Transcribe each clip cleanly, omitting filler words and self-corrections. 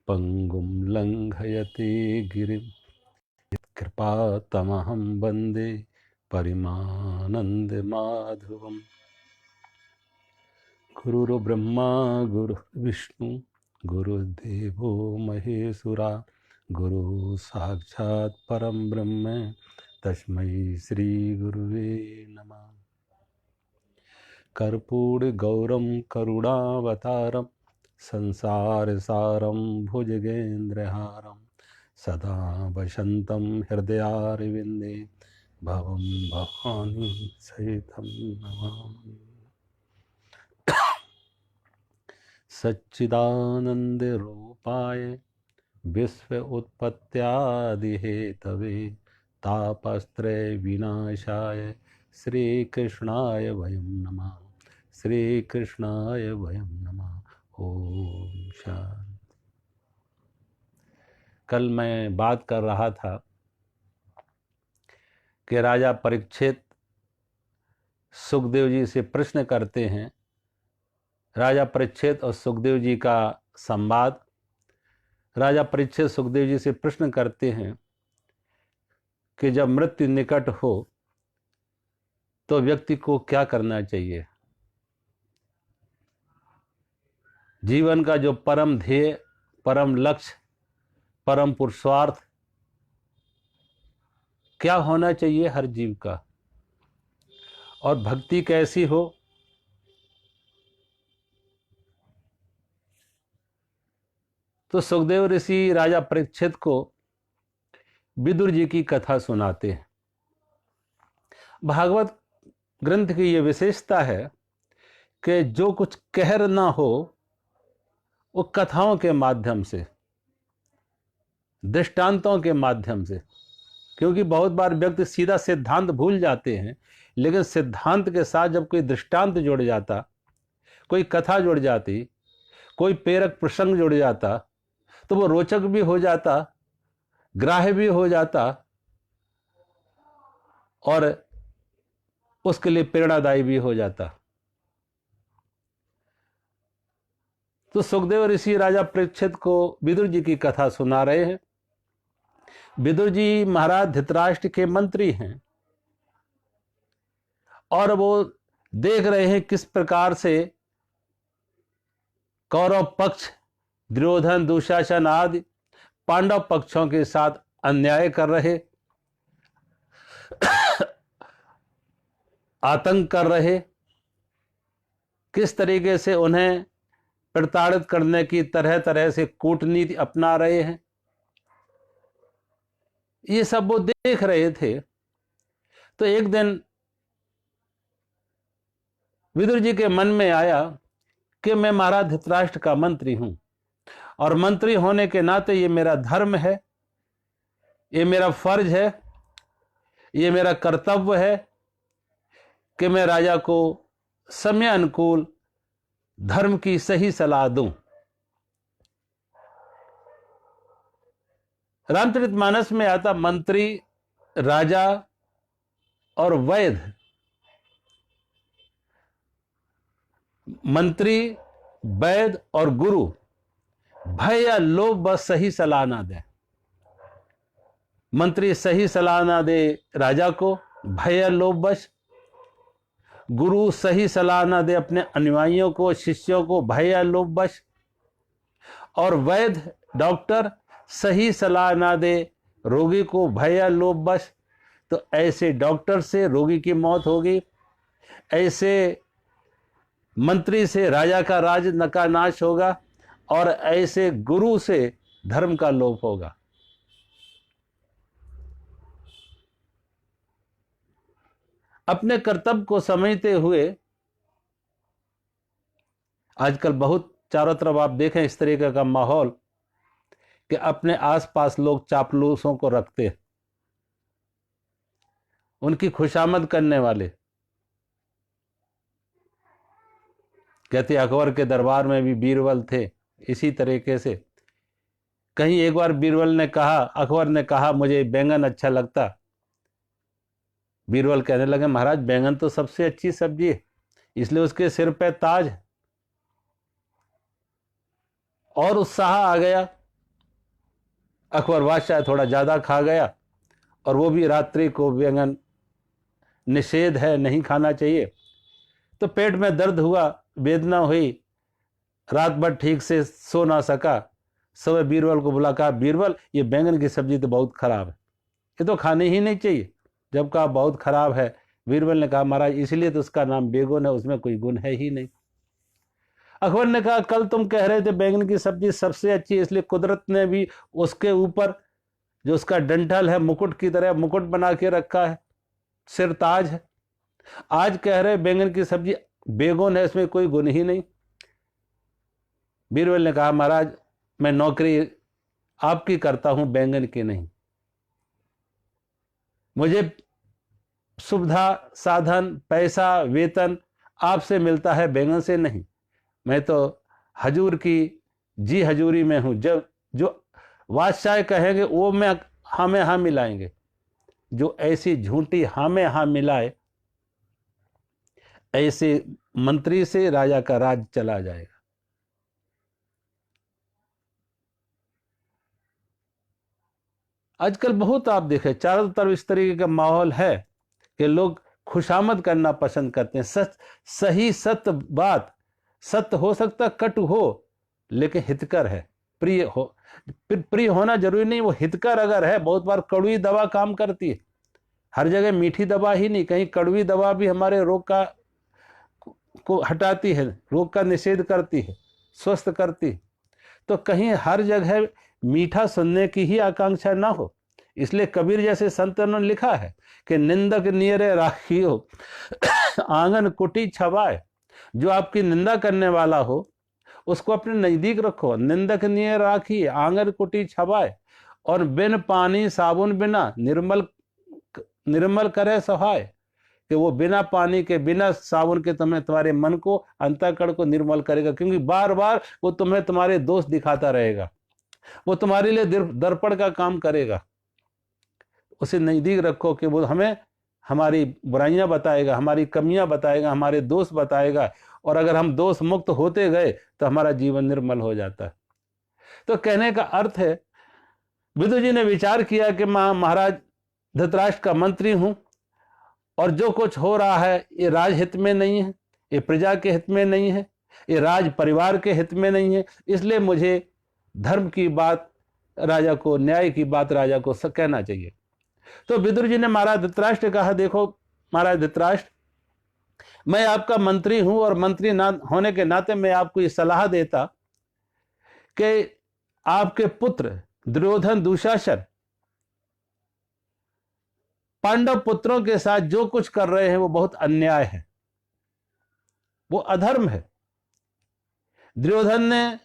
पंगुम लंघयते गिरिं कृपातमहं वन्दे परिमानन्दमाधवम्। गुरुर्ब्रह्मा गुरुर्विष्णु गुरुर्देवो महेश्वरा गुरु साक्षात् परम ब्रह्म तस्मै श्री गुरुवे नमः। कर्पूर गौरम करुणावतारम संसार सारम भुजगेन्द्रहारम सदा वसंतम हृदयारविंदे भवं भवानी सहितं नमामि। सच्चिदानंद रूपाय विश्व उत्पत्त्यादि हेतवे तापत्रय विनाशाय श्री कृष्णाय वयं नमः। श्री कृष्णाय वयं नमः। ओम शांति। कल मैं बात कर रहा था कि राजा परीक्षित सुखदेव जी से प्रश्न करते हैं। राजा परीक्षित और सुखदेव जी का संवाद। राजा परीक्षित सुखदेव जी से प्रश्न करते हैं कि जब मृत्यु निकट हो तो व्यक्ति को क्या करना चाहिए। जीवन का जो परम ध्येय, परम लक्ष्य, परम पुरुषार्थ क्या होना चाहिए हर जीव का, और भक्ति कैसी हो। तो सुखदेव ऋषि राजा परीक्षित को विदुर जी की कथा सुनाते हैं। भागवत ग्रंथ की यह विशेषता है कि जो कुछ कहर ना हो वो कथाओं के माध्यम से, दृष्टांतों के माध्यम से, क्योंकि बहुत बार व्यक्ति सीधा सिद्धांत भूल जाते हैं, लेकिन सिद्धांत के साथ जब कोई दृष्टांत जुड़ जाता, कोई कथा जुड़ जाती, कोई प्रेरक प्रसंग जुड़ जाता तो वो रोचक भी हो जाता, ग्राह्य भी हो जाता और उसके लिए प्रेरणादायी भी हो जाता। तो सुखदेव ऋषि राजा परीक्षित को विदुर जी की कथा सुना रहे हैं। विदुर जी महाराज धृतराष्ट्र के मंत्री हैं और वो देख रहे हैं किस प्रकार से कौरव पक्ष, दुर्योधन, दुशासन आदि पांडव पक्षों के साथ अन्याय कर रहे, आतंक कर रहे, किस तरीके से उन्हें प्रताड़ित करने की तरह तरह से कूटनीति अपना रहे हैं। ये सब वो देख रहे थे। तो एक दिन विदुर जी के मन में आया कि मैं महाराज धृतराष्ट्र का मंत्री हूं और मंत्री होने के नाते ये मेरा धर्म है, ये मेरा फर्ज है, ये मेरा कर्तव्य है कि मैं राजा को समय अनुकूल धर्म की सही सलाह दूं। रामचरितमानस में आता मंत्री, राजा और वैद्य, मंत्री, वैद्य और गुरु भय या लोभ बस सही सलाह ना दे। मंत्री सही सलाह ना दे राजा को, भय या लोभ बस। गुरु सही सलाह ना दे अपने अनुयायियों को, शिष्यों को, भय या लोभ बस। और वैद्य, डॉक्टर सही सलाह ना दे रोगी को, भय या लोभ बस। तो ऐसे डॉक्टर से रोगी की मौत होगी, ऐसे मंत्री से राजा का राज का नाश होगा और ऐसे गुरु से धर्म का लोप होगा। अपने कर्तव्य को समझते हुए आजकल बहुत चारों तरफ आप देखें इस तरीके का माहौल कि अपने आसपास लोग चापलूसों को रखते हैं, उनकी खुशामद करने वाले। कहते अकबर के दरबार में भी बीरबल थे इसी तरीके से। कहीं एक बार बीरबल ने कहा, अकबर ने कहा मुझे बैंगन अच्छा लगता। बीरबल कहने लगे महाराज बैंगन तो सबसे अच्छी सब्जी है, इसलिए उसके सिर पे ताज। और उत्साह आ गया अकबर बादशाह थोड़ा ज़्यादा खा गया, और वो भी रात्रि को बैंगन निषेध है, नहीं खाना चाहिए। तो पेट में दर्द हुआ, वेदना हुई, रात भर ठीक से सो ना सका। सुबह बीरबल को बुला, कहा बीरबल ये बैंगन की सब्जी तो बहुत खराब है, ये तो खानी ही नहीं चाहिए। जब कहा बहुत खराब है, बीरबल ने कहा महाराज इसलिए तो उसका नाम बेगुन है, उसमें कोई गुण है ही नहीं। अकबर ने कहा कल तुम कह रहे थे बैंगन की सब्जी सबसे अच्छी है, इसलिए कुदरत ने भी उसके ऊपर जो उसका डंठल है मुकुट की तरह मुकुट बना के रखा है, सिर ताज है। आज कह रहे बैंगन की सब्जी बेगुन है, इसमें कोई गुण ही नहीं। बीरबल ने कहा महाराज मैं नौकरी आपकी करता हूं, बैंगन की नहीं। मुझे सुविधा, साधन, पैसा, वेतन आपसे मिलता है, बैंगन से नहीं। मैं तो हजूर की जी हजूरी में हूं। जब जो बादशाह कहेंगे वो मैं हमें हाँ मिलाएंगे। जो ऐसी झूठी हाँ में हाँ मिलाए, ऐसे मंत्री से राजा का राज चला जाएगा। आजकल बहुत आप देखें चारों तरफ इस तरीके का माहौल है कि लोग खुशामद करना पसंद करते हैं। सच, सही, सत्य बात, सत्य हो सकता कटु हो, लेकिन हितकर है, प्रिय हो। प्रिय होना जरूरी नहीं, वो हितकर अगर है। बहुत बार कड़वी दवा काम करती है, हर जगह मीठी दवा ही नहीं, कहीं कड़वी दवा भी हमारे रोग का को हटाती है, रोग का निषेध करती है, स्वस्थ करती है। तो कहीं हर जगह मीठा सुनने की ही आकांक्षा ना हो। इसलिए कबीर जैसे संतों ने लिखा है कि निंदक नियरे राखियो आंगन कुटी छवाए। जो आपकी निंदा करने वाला हो उसको अपने नजदीक रखो। निंदक नियर राखी आंगन कुटी छवाए, और बिन पानी साबुन बिना निर्मल निर्मल करे सहाय। कि वो बिना पानी के, बिना साबुन के तुम्हारे मन को, अंतःकरण को निर्मल करेगा, क्योंकि बार बार वो तुम्हें तुम्हारे दोष दिखाता रहेगा, वो तुम्हारे लिए दर्पण का काम करेगा। उसे नजदीक रखो कि वो हमें हमारी बुराइयां बताएगा, हमारी कमियां बताएगा, हमारे दोष बताएगा, और अगर हम दोष मुक्त होते गए तो हमारा जीवन निर्मल हो जाता है। तो कहने का अर्थ है, विदुर जी ने विचार किया कि महाराज धृतराष्ट्र का मंत्री हूं, और जो कुछ हो रहा है ये राजहित में नहीं है, ये प्रजा के हित में नहीं है, ये राज परिवार के हित में नहीं है। इसलिए मुझे धर्म की बात राजा को, न्याय की बात राजा को कहना चाहिए। तो विदुर जी ने महाराज धृतराष्ट्र कहा देखो महाराज धृतराष्ट्र, मैं आपका मंत्री हूं, और मंत्री ना होने के नाते मैं आपको ये सलाह देता कि आपके पुत्र दुर्योधन, दुशासन पांडव पुत्रों के साथ जो कुछ कर रहे हैं वो बहुत अन्याय है, वो अधर्म है। दुर्योधन ने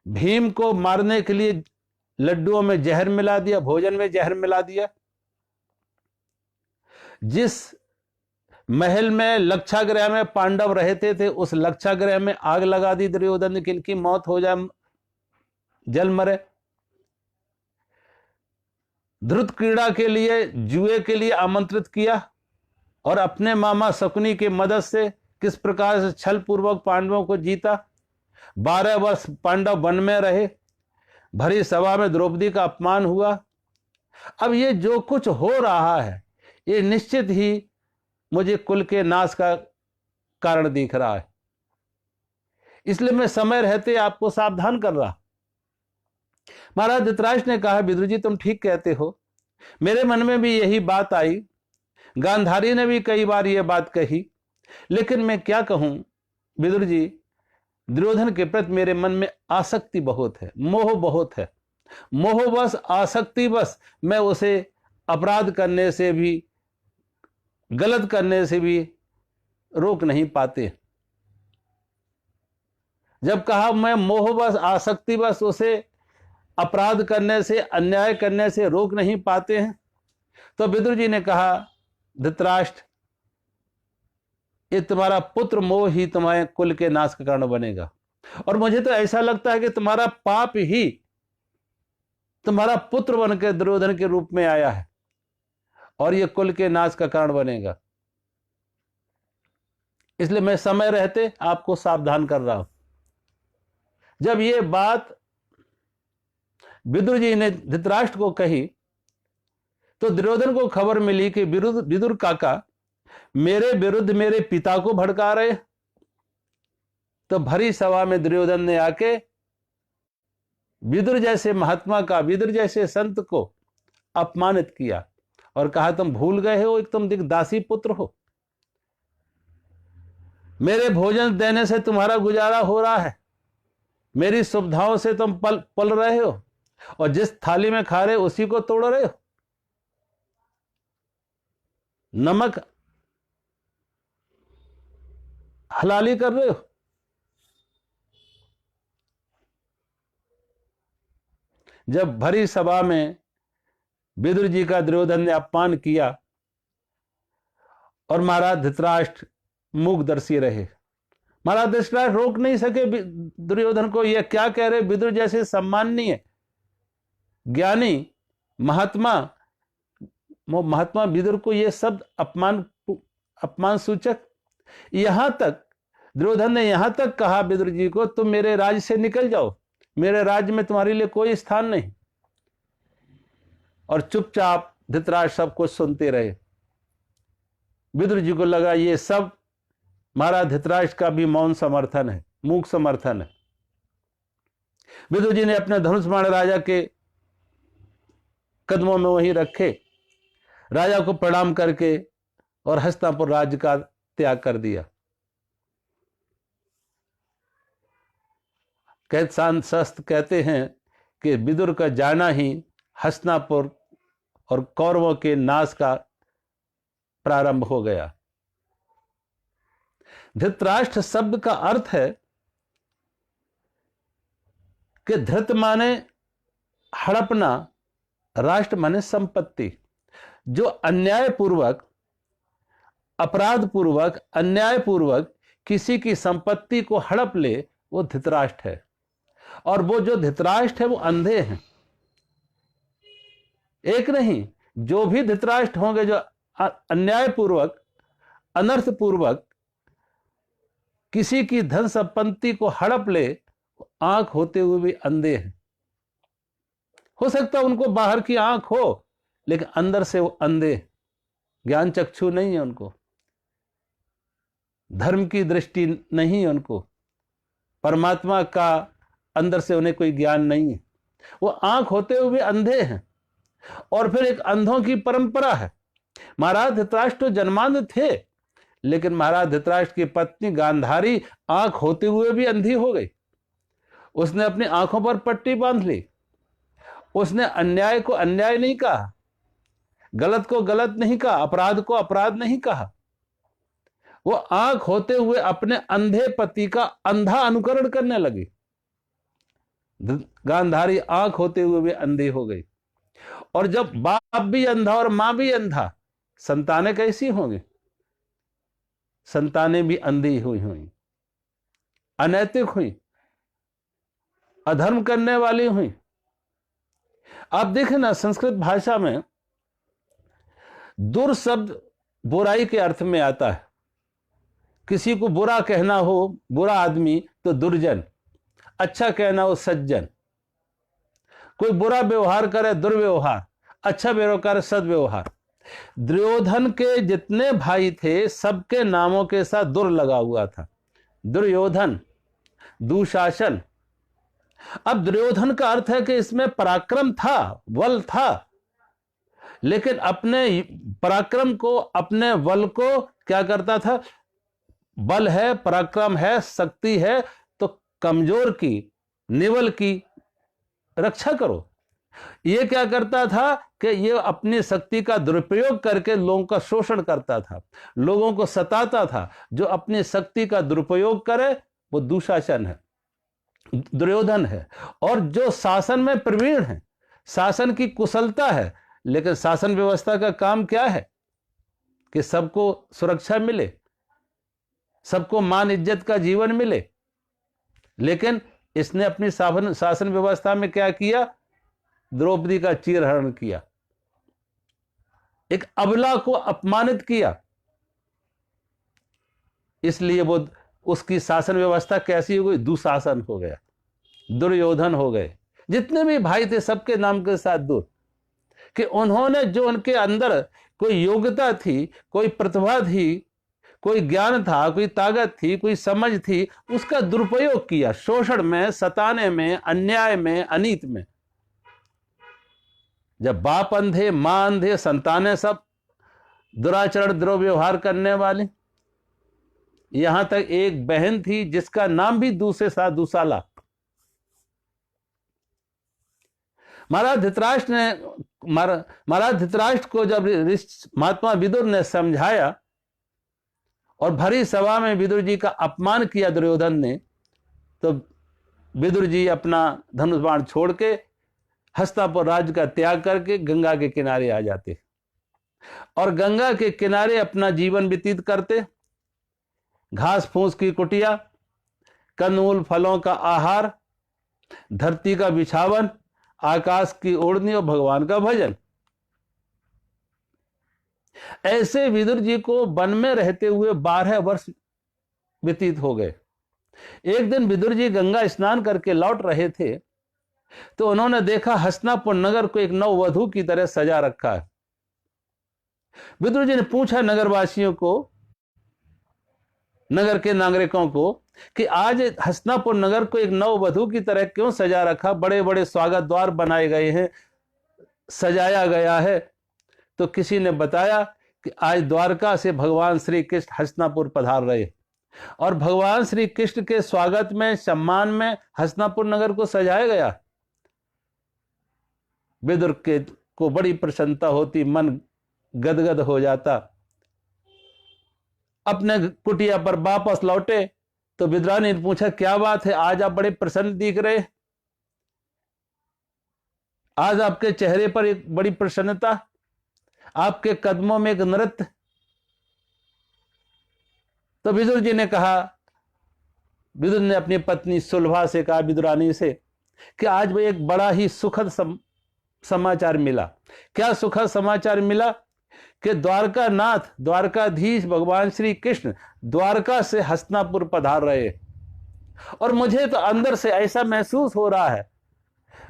भीम को मारने के लिए लड्डुओं में जहर मिला दिया, भोजन में जहर मिला दिया। जिस महल में लक्षागृह में पांडव रहते थे उस लक्षागृह में आग लगा दी दुर्योधन ने, किनकी मौत हो जाए, जल मरे। ध्रुत क्रीड़ा के लिए, जुए के लिए आमंत्रित किया, और अपने मामा शकुनी की मदद से किस प्रकार से छल पूर्वक पांडवों को जीता। 12 वर्ष पांडव वन में रहे, भरी सभा में द्रौपदी का अपमान हुआ। अब ये जो कुछ हो रहा है ये निश्चित ही मुझे कुल के नाश का कारण दिख रहा है, इसलिए मैं समय रहते आपको सावधान कर रहा। महाराज धृतराष्ट्र ने कहा विदुर जी तुम ठीक कहते हो, मेरे मन में भी यही बात आई, गांधारी ने भी कई बार यह बात कही, लेकिन मैं क्या कहूं विदुर जी, दुर्योधन के प्रति मेरे मन में आसक्ति बहुत है, मोह बहुत है। मोहवश, आसक्ति बस मैं उसे अपराध करने से भी, गलत करने से भी रोक नहीं पाते। जब कहा मैं मोहवश, आसक्ति बस उसे अपराध करने से, अन्याय करने से रोक नहीं पाते हैं, तो विदुर जी ने कहा धृतराष्ट्र ये तुम्हारा पुत्र मोह ही तुम्हारे कुल के नाश का कारण बनेगा, और मुझे तो ऐसा लगता है कि तुम्हारा पाप ही तुम्हारा पुत्र बनकर दुर्योधन के रूप में आया है, और यह कुल के नाश का कारण बनेगा। इसलिए मैं समय रहते आपको सावधान कर रहा हूं। जब ये बात विदुर जी ने धृतराष्ट्र को कही तो दुर्योधन को खबर मिली कि विदुर काका मेरे विरुद्ध मेरे पिता को भड़का रहे। तो भरी सभा में दुर्योधन ने आके विदुर जैसे महात्मा का, विदुर जैसे संत को अपमानित किया और कहा तुम भूल गए हो, एक तुम दासी पुत्र हो, मेरे भोजन देने से तुम्हारा गुजारा हो रहा है, मेरी सुविधाओं से तुम पल रहे हो और जिस थाली में खा रहे हो उसी को तोड़ रहे हो। नमक हलाली कर रहे हो। जब भरी सभा में विदुर जी का दुर्योधन ने अपमान किया और महाराज धृतराष्ट्र मूकदर्शी रहे। महाराज धृतराष्ट्र रोक नहीं सके दुर्योधन को, यह क्या कह रहे, विदुर जैसे सम्माननीय ज्ञानी महात्मा विदुर को यह शब्द अपमान सूचक। यहां तक दुर्योधन ने यहां तक कहा विदुर जी को तुम मेरे राज्य से निकल जाओ, मेरे राज्य में तुम्हारे लिए कोई स्थान नहीं। और चुपचाप धृतराष्ट्र सब कुछ सुनते रहे। विदुर जी को लगा ये सब महाराज धृतराष्ट्र का भी मौन समर्थन है, मूक समर्थन है। विदुर जी ने अपने धनुष बाण राजा के कदमों में वहीं रखे, राजा को प्रणाम करके और हस्तिनापुर राज्य का त्याग कर दिया। शास्त्र कहते हैं कि विदुर का जाना ही हस्तिनापुर और कौरवों के नाश का प्रारंभ हो गया। धृतराष्ट्र शब्द का अर्थ है कि धृत माने हड़पना, राष्ट्र माने संपत्ति। जो अन्यायपूर्वक, अपराधपूर्वक, अन्यायपूर्वक किसी की संपत्ति को हड़प ले वो धृतराष्ट्र है। और वो जो धृतराष्ट्र है वो अंधे हैं। एक नहीं, जो भी धृतराष्ट्र होंगे जो अन्यायपूर्वक, अनर्थपूर्वक किसी की धन संपत्ति को हड़प ले, आंख होते हुए भी अंधे हैं। हो सकता है उनको बाहर की आंख हो लेकिन अंदर से वो अंधे, ज्ञान चक्षु नहीं है उनको, धर्म की दृष्टि नहीं है उनको, परमात्मा का अंदर से उन्हें कोई ज्ञान नहीं है। वो आंख होते हुए भी अंधे हैं। और फिर एक अंधों की परंपरा है। महाराज धृतराष्ट्र तो जन्मांध थे, लेकिन महाराज धृतराष्ट्र की पत्नी गांधारी आंख होते हुए भी अंधी हो गई। उसने अपनी आंखों पर पट्टी बांध ली। उसने अन्याय को अन्याय नहीं कहा, गलत को गलत नहीं कहा, अपराध को अपराध नहीं कहा। वो आंख होते हुए अपने अंधे पति का अंधा अनुकरण करने लगी। गांधारी आंख होते हुए भी अंधी हो गई। और जब बाप भी अंधा और मां भी अंधा, संतानें कैसी होंगी? संतानें भी अंधी हुई, अनैतिक हुई, अधर्म करने वाली हुई। आप देखें ना, संस्कृत भाषा में दुर शब्द बुराई के अर्थ में आता है। किसी को बुरा कहना हो, बुरा आदमी, तो दुर्जन, अच्छा कहना हो सज्जन। कोई बुरा व्यवहार करे दुर्व्यवहार, अच्छा व्यवहार करे सद्व्यवहार। दुर्योधन के जितने भाई थे सबके नामों के साथ दुर लगा हुआ था। दुर्योधन, दुशासन। अब दुर्योधन का अर्थ है कि इसमें पराक्रम था, बल था, लेकिन अपने पराक्रम को, अपने बल को क्या करता था? बल है, पराक्रम है, शक्ति है, तो कमजोर की, निवल की रक्षा करो। ये क्या करता था कि ये अपनी शक्ति का दुरुपयोग करके लोगों का शोषण करता था, लोगों को सताता था। जो अपनी शक्ति का दुरुपयोग करे वो दुशासन है, दुर्योधन है। और जो शासन में प्रवीण है, शासन की कुशलता है, लेकिन शासन व्यवस्था का काम क्या है कि सबको सुरक्षा मिले, सबको मान इज्जत का जीवन मिले। लेकिन इसने अपनी शासन व्यवस्था में क्या किया? द्रौपदी का चीरहरण किया, एक अबला को अपमानित किया। इसलिए वो, उसकी शासन व्यवस्था कैसी हो गई? दुशासन हो गया, दुर्योधन हो गए, जितने भी भाई थे सबके नाम के साथ दूर, कि उन्होंने जो उनके अंदर कोई योग्यता थी, कोई प्रतिभा थी, कोई ज्ञान था, कोई ताकत थी, कोई समझ थी, उसका दुरुपयोग किया शोषण में, सताने में, अन्याय में, अनीत में। जब बाप अंधे, मां अंधे, संतानें सब दुराचरण दुर्व्यवहार करने वाले। यहां तक एक बहन थी जिसका नाम भी दूसरे साथ दूसाला। महाराज धृतराष्ट्र को जब महात्मा विदुर ने समझाया और भरी सभा में विदुर जी का अपमान किया दुर्योधन ने, तो विदुर जी अपना धनुष बाण छोड़ के हस्तिनापुर राज्य का त्याग करके गंगा के किनारे आ जाते और गंगा के किनारे अपना जीवन व्यतीत करते। घास फूस की कुटिया, कंदमूल फलों का आहार, धरती का बिछावन, आकाश की ओढ़नी और भगवान का भजन। ऐसे विदुर जी को वन में रहते हुए 12 वर्ष व्यतीत हो गए। एक दिन विदुर जी गंगा स्नान करके लौट रहे थे तो उन्होंने देखा हस्तिनापुर नगर को एक नववधू की तरह सजा रखा है। विदुर जी ने पूछा नगरवासियों को, नगर के नागरिकों को, कि आज हस्तिनापुर नगर को एक नववधू की तरह क्यों सजा रखा? बड़े बड़े स्वागत द्वार बनाए गए हैं, सजाया गया है। तो किसी ने बताया कि आज द्वारका से भगवान श्री कृष्ण हस्तिनापुर पधार रहे और भगवान श्री कृष्ण के स्वागत में, सम्मान में हस्तिनापुर नगर को सजाया गया। विदुर के को बड़ी प्रसन्नता होती, मन गदगद हो जाता। अपने कुटिया पर वापस लौटे तो विद्रानी ने पूछा, क्या बात है, आज आप बड़े प्रसन्न दिख रहे, आज आपके चेहरे पर एक बड़ी प्रसन्नता, आपके कदमों में एक नृत्य। तो विदुर जी ने कहा, विदुर ने अपनी पत्नी सुलभा से कहा, विदुरानी से, कि आज वो एक बड़ा ही सुखद समाचार मिला। क्या सुखद समाचार मिला? कि द्वारका नाथ, द्वारकाधीश भगवान श्री कृष्ण द्वारका से हस्तिनापुर पधार रहे। और मुझे तो अंदर से ऐसा महसूस हो रहा है,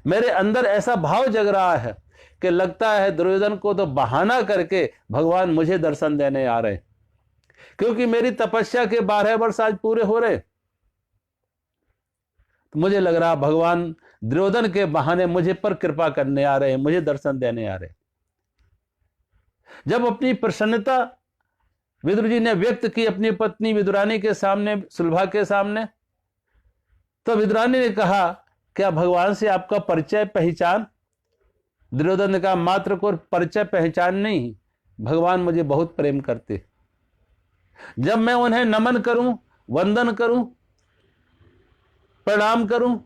मेरे अंदर ऐसा भाव जग रहा है कि लगता है दुर्योधन को तो बहाना करके भगवान मुझे दर्शन देने आ रहे, क्योंकि मेरी तपस्या के 12 वर्ष आज पूरे हो रहे। तो मुझे लग रहा भगवान दुर्योधन के बहाने मुझे पर कृपा करने आ रहे हैं, मुझे दर्शन देने आ रहे। जब अपनी प्रसन्नता विदुर जी ने व्यक्त की अपनी पत्नी विदुरानी के सामने, सुलभा के सामने, तो विदुरानी ने कहा, क्या भगवान से आपका परिचय पहचान? दुर्योधन ने कहा, मात्र को परिचय पहचान नहीं, भगवान मुझे बहुत प्रेम करते। जब मैं उन्हें नमन करूं, वंदन करूं, प्रणाम करूं,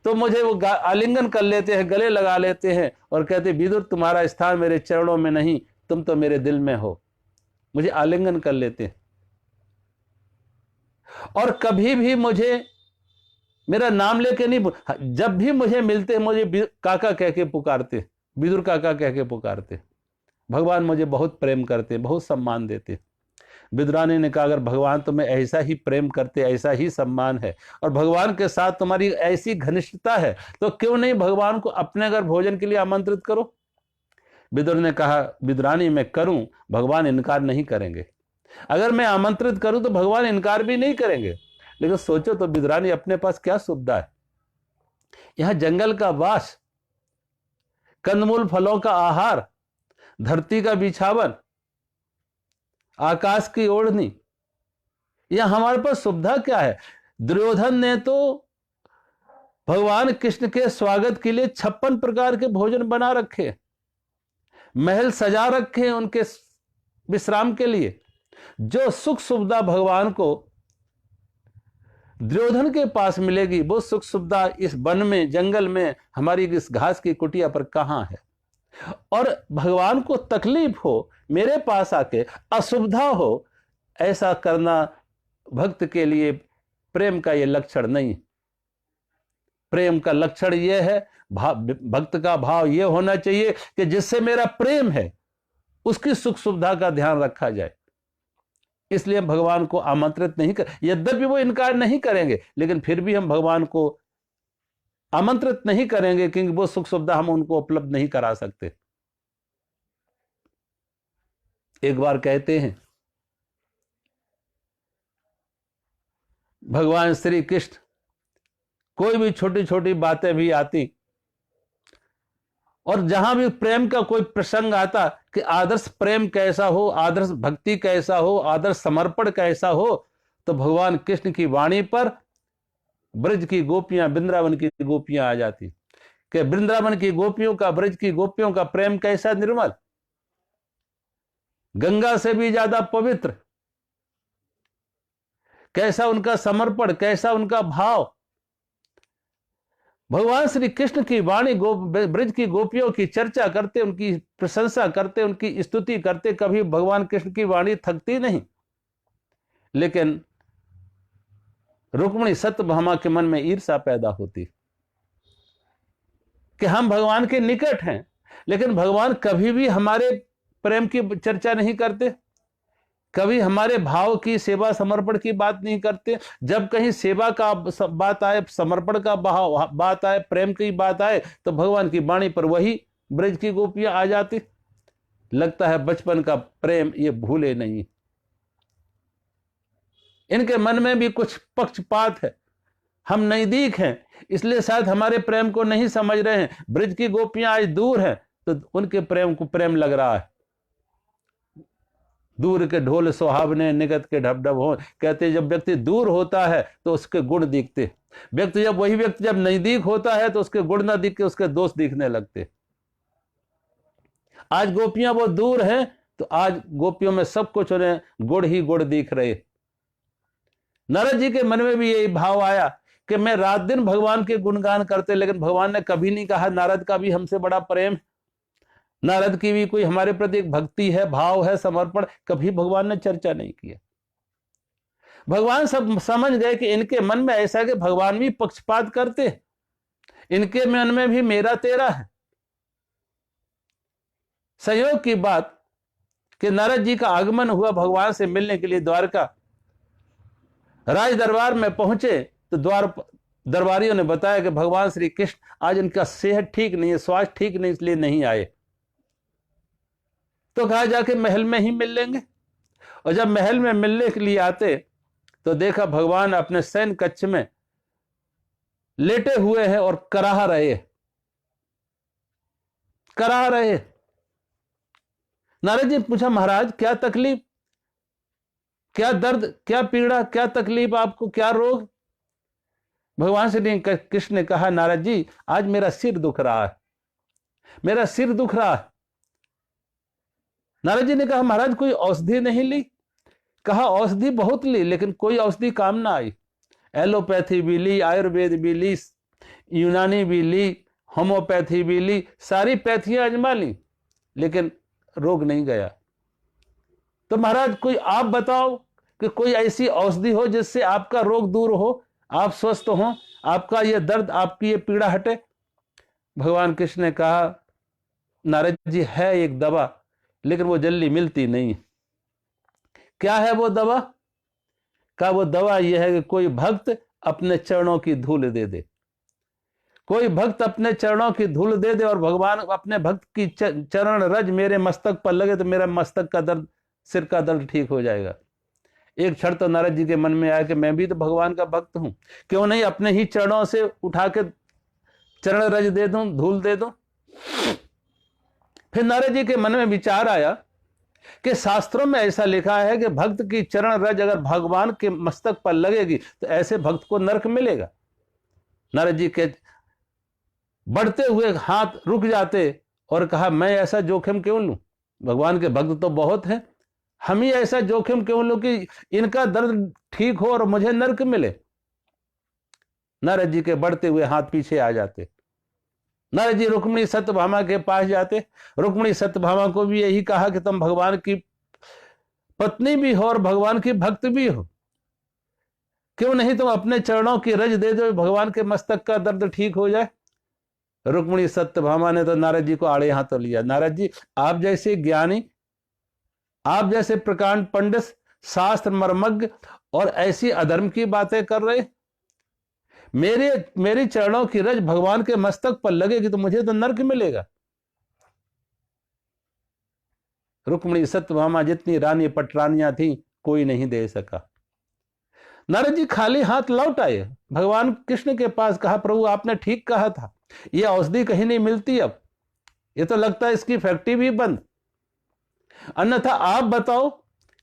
तो मुझे वो आलिंगन कर लेते हैं, गले लगा लेते हैं और कहते, विदुर तुम्हारा स्थान मेरे चरणों में नहीं, तुम तो मेरे दिल में हो। मुझे आलिंगन कर लेते हैं और कभी भी मुझे मेरा नाम लेके नहीं, जब भी मुझे मिलते मुझे काका कह के पुकारते, विदुर काका कह के पुकारते। भगवान मुझे बहुत प्रेम करते, बहुत सम्मान देते। विदुरानी ने कहा, अगर भगवान तुम्हें ऐसा ही प्रेम करते, ऐसा ही सम्मान है और भगवान के साथ तुम्हारी ऐसी घनिष्ठता है, तो क्यों नहीं भगवान को अपने घर भोजन के लिए आमंत्रित करो। विदुर ने कहा, विदुरानी मैं करूं, भगवान इनकार नहीं करेंगे। अगर मैं आमंत्रित करूं तो भगवान इनकार भी नहीं करेंगे। लेकिन सोचो तो विदुरानी अपने पास क्या सुविधा है, यहां जंगल का वास, कंदमूल फलों का आहार, धरती का बिछावन, आकाश की ओढ़नी, यह हमारे पास सुविधा क्या है? दुर्योधन ने तो भगवान कृष्ण के स्वागत के लिए 56 प्रकार के भोजन बना रखे, महल सजा रखे उनके विश्राम के लिए। जो सुख सुविधा भगवान को दुर्योधन के पास मिलेगी, वो सुख सुविधा इस वन में, जंगल में, हमारी इस घास की कुटिया पर कहां है? और भगवान को तकलीफ हो, मेरे पास आके असुविधा हो, ऐसा करना भक्त के लिए प्रेम का ये लक्षण नहीं। प्रेम का लक्षण ये है, भक्त का भाव ये होना चाहिए कि जिससे मेरा प्रेम है उसकी सुख सुविधा का ध्यान रखा जाए। इसलिए भगवान को आमंत्रित नहीं कर, यद्यपि वो इनकार नहीं करेंगे, लेकिन फिर भी हम भगवान को आमंत्रित नहीं करेंगे, क्योंकि वो सुख सुविधा हम उनको उपलब्ध नहीं करा सकते। एक बार कहते हैं भगवान श्री कृष्ण, कोई भी छोटी छोटी बातें भी आती और जहां भी प्रेम का कोई प्रसंग आता कि आदर्श प्रेम कैसा हो, आदर्श भक्ति कैसा हो, आदर्श समर्पण कैसा हो, तो भगवान कृष्ण की वाणी पर ब्रज की गोपियां, वृंदावन की गोपियां आ जाती कि वृंदावन की गोपियों का, ब्रज की गोपियों का प्रेम कैसा निर्मल, गंगा से भी ज्यादा पवित्र, कैसा उनका समर्पण, कैसा उनका भाव। भगवान श्री कृष्ण की वाणी ब्रज की गोपियों की चर्चा करते, उनकी प्रशंसा करते, उनकी स्तुति करते, कभी भगवान कृष्ण की वाणी थकती नहीं। लेकिन रुक्मिणी सत्यभामा के मन में ईर्ष्या पैदा होती कि हम भगवान के निकट हैं, लेकिन भगवान कभी भी हमारे प्रेम की चर्चा नहीं करते, कभी हमारे भाव की, सेवा समर्पण की बात नहीं करते। जब कहीं सेवा का बात आए, समर्पण का भाव बात आए, प्रेम की बात आए, तो भगवान की वाणी पर वही ब्रज की गोपियां आ जाती। लगता है बचपन का प्रेम ये भूले नहीं। इनके मन में भी कुछ पक्षपात है, हम नजदीक हैं इसलिए शायद हमारे प्रेम को नहीं समझ रहे हैं। ब्रज की गोपियां आज दूर हैं तो उनके प्रेम को प्रेम लग रहा है। दूर के ढोल सुहावने, निकट के ढबढब हो, कहते जब व्यक्ति दूर होता है तो उसके गुण दिखते, वही व्यक्ति जब नजदीक होता है तो उसके गुण ना दिख के उसके दोष दिखने लगते। आज गोपियां वो दूर हैं तो आज गोपियों में सब कुछ उन्हें गुण ही गुण दिख रहे। नारद जी के मन में भी यही भाव आया कि मैं रात दिन भगवान के गुणगान करते, लेकिन भगवान ने कभी नहीं कहा नारद का भी हमसे बड़ा प्रेम, नारद की भी कोई हमारे प्रति एक भक्ति है, भाव है, समर्पण, कभी भगवान ने चर्चा नहीं किया। भगवान सब समझ गए कि इनके मन में ऐसा कि भगवान भी पक्षपात करते, इनके मन में भी मेरा तेरा है। संयोग की बात कि नारद जी का आगमन हुआ भगवान से मिलने के लिए द्वारका। राज दरबार में पहुंचे तो दरबारियों ने बताया कि भगवान श्री कृष्ण आज इनका सेहत ठीक नहीं है, स्वास्थ्य ठीक नहीं, इसलिए नहीं आए। तो कहा जाके महल में ही मिल लेंगे। और जब महल में मिलने के लिए आते तो देखा भगवान अपने शयन कक्ष में लेटे हुए हैं और कराह रहे। नारद जी ने पूछा महाराज क्या तकलीफ, क्या दर्द, क्या पीड़ा, क्या तकलीफ आपको, क्या रोग? भगवान श्री कृष्ण ने कहा नारद जी आज मेरा सिर दुख रहा है, मेरा सिर दुख रहा है। नारद जी ने कहा महाराज कोई औषधि नहीं ली? कहा औषधि बहुत ली लेकिन कोई औषधि काम ना आई। एलोपैथी भी ली, आयुर्वेद भी ली, यूनानी भी ली, होम्योपैथी भी ली, सारी पैथियां आजमा ली लेकिन रोग नहीं गया। तो महाराज कोई आप बताओ कि कोई ऐसी औषधि हो जिससे आपका रोग दूर हो, आप स्वस्थ हो, आपका ये दर्द, आपकी ये पीड़ा हटे। भगवान कृष्ण ने कहा नारद जी है एक दवा लेकिन वो जल्दी मिलती नहीं। क्या है वो दवा? का वो दवा यह है कि कोई भक्त अपने चरणों की धूल दे दे, कोई भक्त अपने चरणों की धूल दे दे और भगवान अपने भक्त की चरण रज मेरे मस्तक पर लगे तो मेरा मस्तक का दर्द, सिर का दर्द ठीक हो जाएगा। एक क्षण तो नारद जी के मन में आया कि मैं भी तो भगवान का भक्त हूं, क्यों नहीं अपने ही चरणों से उठा के चरण रज दे दूं, धूल दे दूं। फिर नारद जी के मन में विचार आया कि शास्त्रों में ऐसा लिखा है कि भक्त की चरण रज अगर भगवान के मस्तक पर लगेगी तो ऐसे भक्त को नरक मिलेगा। नारद जी के बढ़ते हुए हाथ रुक जाते और कहा मैं ऐसा जोखिम क्यों लूं, भगवान के भक्त तो बहुत हैं, हम ही ऐसा जोखिम क्यों लूं कि इनका दर्द ठीक हो और मुझे नरक मिले। नारद जी के बढ़ते हुए हाथ पीछे आ जाते। नारद जी रुक्मिणी सत्यभामा के पास जाते। रुक्मिणी सत्यभामा को भी यही कहा कि तुम भगवान की पत्नी भी हो और भगवान की भक्त भी हो, क्यों नहीं तुम अपने चरणों की रज दे दो, भगवान के मस्तक का दर्द ठीक हो जाए। रुक्मिणी सत्यभामा ने तो नारद जी को आड़े हाथों लिया। नारद जी आप जैसे ज्ञानी, आप जैसे प्रकांड पंडित, शास्त्र मर्मज्ञ और ऐसी अधर्म की बातें कर रहे, मेरे मेरी चरणों की रज भगवान के मस्तक पर लगेगी तो मुझे तो नर्क मिलेगा। रुक्मिणी सत्यभामा जितनी रानी पटरानियां थी कोई नहीं दे सका। नारद जी खाली हाथ लौट आए, भगवान कृष्ण के पास कहा प्रभु आपने ठीक कहा था, ये औषधि कहीं नहीं मिलती, अब ये तो लगता है इसकी फैक्ट्री भी बंद, अन्यथा आप बताओ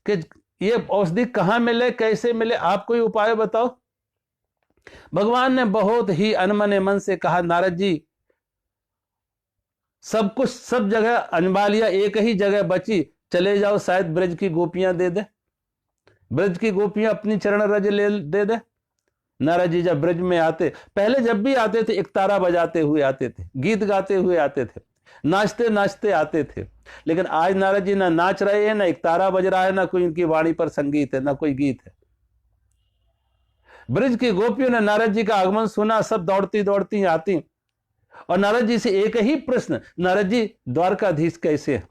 कि ये औषधि कहां मिले, कैसे मिले, आप कोई उपाय बताओ। भगवान ने बहुत ही अनमने मन से कहा नारद जी सब कुछ सब जगह अनवा लिया, एक ही जगह बची, चले जाओ शायद ब्रज की गोपियां दे दे, ब्रज की गोपियां अपनी चरण रज ले दे दे। नारद जी जब ब्रज में आते, पहले जब भी आते थे एक तारा बजाते हुए आते थे, गीत गाते हुए आते थे, नाचते नाचते आते थे, लेकिन आज नारद जी ना नाच रहे हैं, ना एक तारा बज रहा है, ना कोई उनकी वाणी पर संगीत है, ना कोई गीत है। ब्रज की गोपियों ने नारद जी का आगमन सुना, सब दौड़ती दौड़ती आती और नारद जी से एक ही प्रश्न, नारद जी द्वारकाधीश कैसे हैं,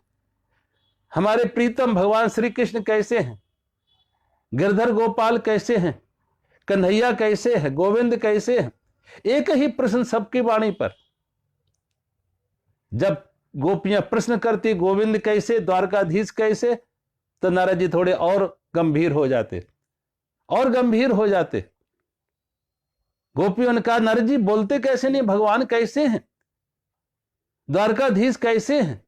हमारे प्रीतम भगवान श्री कृष्ण कैसे हैं, गिरधर गोपाल कैसे हैं, कन्हैया कैसे है, गोविंद कैसे है, एक ही प्रश्न सबकी वाणी पर। जब गोपियां प्रश्न करती गोविंद कैसे, द्वारकाधीश कैसे, तो नारद जी थोड़े और गंभीर हो जाते, और गंभीर हो जाते। गोपियों ने कहा नारद जी बोलते कैसे नहीं, भगवान कैसे हैं, द्वारकाधीश कैसे हैं।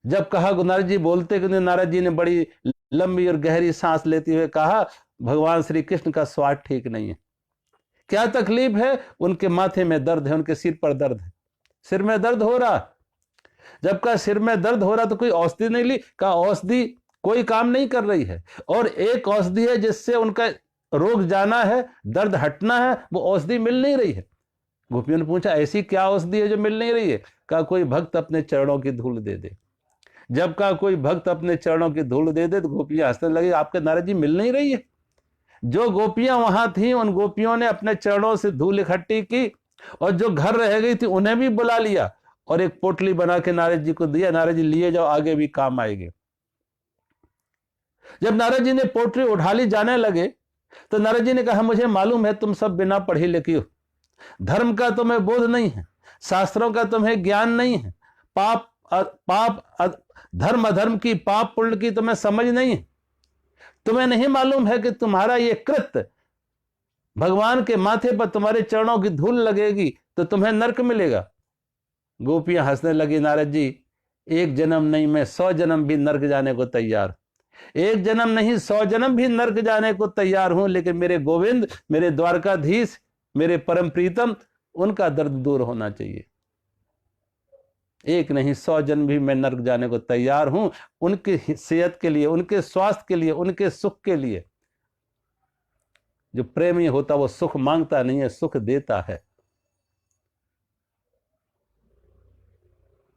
जब कहा नारद जी बोलते कि नारद जी ने बड़ी लंबी और गहरी सांस लेते हुए कहा भगवान श्री कृष्ण का स्वाद ठीक नहीं है। क्या तकलीफ है, उनके माथे में दर्द है, उनके सिर पर दर्द है, सिर में दर्द हो रहा। जब कहा सिर में दर्द हो रहा तो कोई औषधि नहीं ली, कहा औषधि कोई काम नहीं कर रही है, और एक औषधि है जिससे उनका रोग जाना है, दर्द हटना है, वो औषधि मिल नहीं रही है। गोपियों ने पूछा ऐसी क्या औषधि है जो मिल नहीं रही है। कहा कोई भक्त अपने चरणों की धूल दे दे। जब कहा कोई भक्त अपने चरणों की धूल दे दे तो गोपियां हंसने लगी, आपके नारद जी मिल नहीं रही है। जो गोपियां वहां थी उन गोपियों ने अपने चरणों से धूल इकट्ठी की, और जो घर रह गई थी उन्हें भी बुला लिया और एक पोटली बना के नारद जी को दिया, नारद जी लिए जाओ आगे भी काम आएंगे। जब नारद जी ने पोटली उठा ली जाने लगे तो नारद जी ने कहा मुझे मालूम है तुम सब बिना पढ़ी लिखी हो, धर्म का तुम्हें बोध नहीं है, शास्त्रों का तुम्हें ज्ञान नहीं है, पाप धर्म अधर्म की पाप पुण्य की तुम्हें समझ नहीं है, तुम्हें नहीं मालूम है कि तुम्हारा ये कृत्य भगवान के माथे पर तुम्हारे चरणों की धूल लगेगी तो तुम्हें नरक मिलेगा। गोपियां हंसने लगी, नारद जी एक जन्म नहीं मैं 100 जन्म भी नरक जाने को तैयार, एक जन्म नहीं 100 जन्म भी नरक जाने को तैयार हूं, लेकिन मेरे गोविंद, मेरे द्वारकाधीश, मेरे परम प्रीतम, उनका दर्द दूर होना चाहिए। एक नहीं 100 जन्म भी मैं नरक जाने को तैयार हूं, उनकी सेहत के लिए, उनके स्वास्थ्य के लिए, उनके सुख के लिए। जो प्रेमी होता वो सुख मांगता नहीं है, सुख देता है।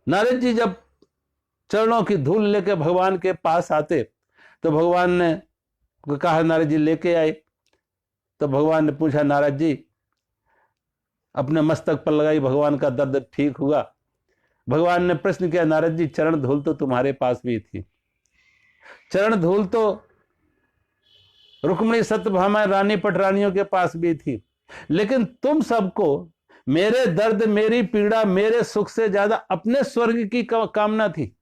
नारद जी जब चरणों की धूल लेकर भगवान के पास आते तो भगवान ने कहा नारद जी लेके आए, तो भगवान ने पूछा नारद जी, अपने मस्तक पर लगाई, भगवान का दर्द ठीक हुआ। भगवान ने प्रश्न किया नारद जी चरण धूल तो तुम्हारे पास भी थी, चरण धूल तो रुक्मिणी सत्यभामा रानी पटरानियों के पास भी थी, लेकिन तुम सबको मेरे दर्द, मेरी पीड़ा, मेरे सुख से ज्यादा अपने स्वर्ग की कामना थी,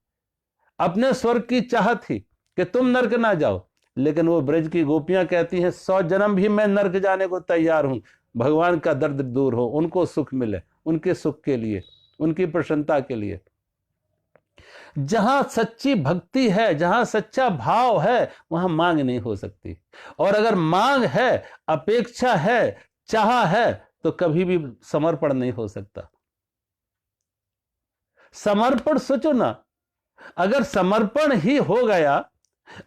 अपने स्वर्ग की चाहत थी कि तुम नरक ना जाओ। लेकिन वो ब्रज की गोपियां कहती हैं 100 जन्म भी मैं नरक जाने को तैयार हूं, भगवान का दर्द दूर हो, उनको सुख मिले, उनके सुख के लिए, उनकी प्रसन्नता के लिए। जहां सच्ची भक्ति है, जहां सच्चा भाव है, वहां मांग नहीं हो सकती, और अगर मांग है, अपेक्षा है, चाह है, तो कभी भी समर्पण नहीं हो सकता। समर्पण सोचो ना, अगर समर्पण ही हो गया,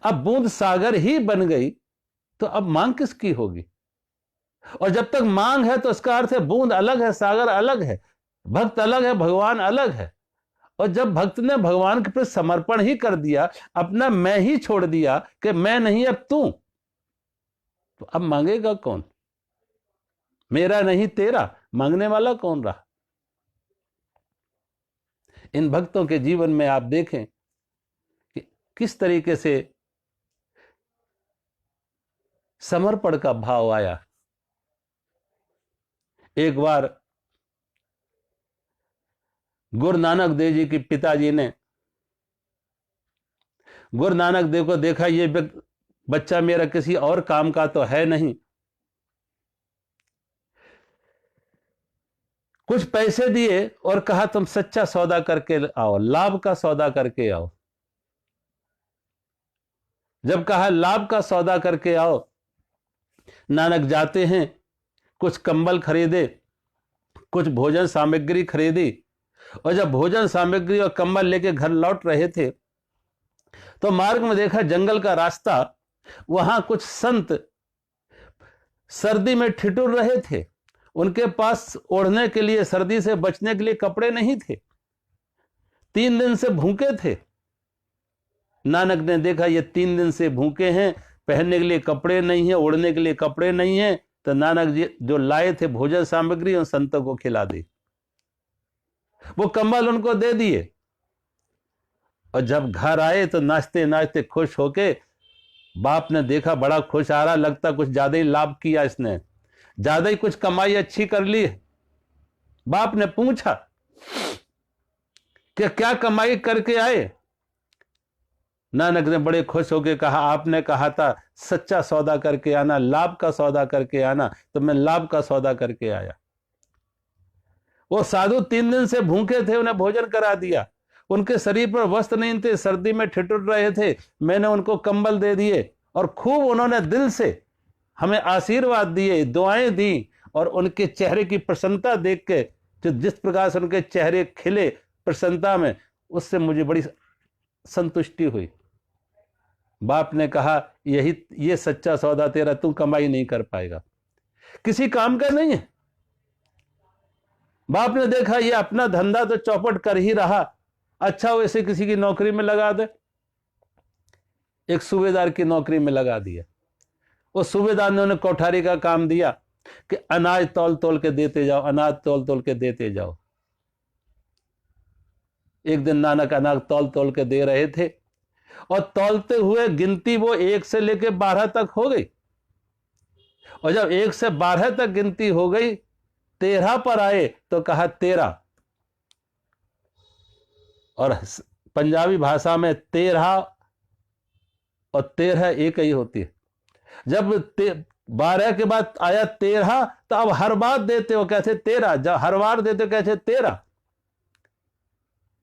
अब बूंद सागर ही बन गई, तो अब मांग किसकी होगी। और जब तक मांग है तो इसका अर्थ है बूंद अलग है, सागर अलग है, भक्त अलग है, भगवान अलग है। और जब भक्त ने भगवान के प्रति समर्पण ही कर दिया, अपना मैं ही छोड़ दिया कि मैं नहीं अब तू, तो अब मांगेगा कौन। मेरा नहीं तेरा, मांगने वाला कौन रहा। इन भक्तों के जीवन में आप देखें कि किस तरीके से समर्पण का भाव आया। एक बार गुरु नानक देव जी के पिताजी ने गुरु नानक देव को देखा, ये बच्चा मेरा किसी और काम का तो है नहीं, कुछ पैसे दिए और कहा तुम सच्चा सौदा करके आओ, लाभ का सौदा करके आओ। जब कहा लाभ का सौदा करके आओ, नानक जाते हैं, कुछ कंबल खरीदे, कुछ भोजन सामग्री खरीदी, और जब भोजन सामग्री और कंबल लेके घर लौट रहे थे तो मार्ग में देखा जंगल का रास्ता, वहां कुछ संत सर्दी में ठिठुर रहे थे, उनके पास ओढ़ने के लिए, सर्दी से बचने के लिए कपड़े नहीं थे, 3 दिन से भूखे थे। नानक ने देखा ये 3 दिन से भूखे हैं, पहनने के लिए कपड़े नहीं है, ओढ़ने के लिए कपड़े नहीं है, तो नानक जी जो लाए थे भोजन सामग्री उन संतों को खिला दी, वो कंबल उनको दे दिए। और जब घर आए तो नाचते नाचते खुश होके, बाप ने देखा बड़ा खुश आ रहा, लगता कुछ ज्यादा ही लाभ किया इसने, ज्यादा ही कुछ कमाई अच्छी कर ली। बाप ने पूछा कि क्या कमाई करके आए? नानक ने बड़े खुश होकर कहा, आपने कहा था सच्चा सौदा करके आना, लाभ का सौदा करके आना, तो मैं लाभ का सौदा करके आया। वो साधु 3 दिन से भूखे थे, उन्हें भोजन करा दिया, उनके शरीर पर वस्त्र नहीं थे, सर्दी में ठिठुर रहे थे, मैंने उनको कंबल दे दिए, और खूब उन्होंने दिल से हमें आशीर्वाद दिए, दुआएं दी, और उनके चेहरे की प्रसन्नता देख के, जो जिस प्रकार से उनके चेहरे खिले प्रसन्नता में, उससे मुझे बड़ी संतुष्टि हुई। बाप ने कहा ये सच्चा सौदा तेरा, तू कमाई नहीं कर पाएगा, किसी काम का नहीं है। बाप ने देखा ये अपना धंधा तो चौपट कर ही रहा, अच्छा वैसे किसी की नौकरी में लगा दे। एक सूबेदार की नौकरी में लगा दिया। उस सूबेदार ने उन्हें कोठारी का काम दिया कि अनाज तौल तौल के देते जाओ, अनाज तौल तौल के देते जाओ। एक दिन नानक अनाज तौल तौल के दे रहे थे, और तौलते हुए गिनती वो 1 से लेके 12 तक हो गई, और जब 1 से 12 तक गिनती हो गई, 13 पर आए तो कहा 13, और पंजाबी भाषा में 13 और 13 एक ही होती है। जब 12 के बाद आया 13, तो अब हर बार देते हो कैसे 13, जब हर बार देते हो कैसे 13।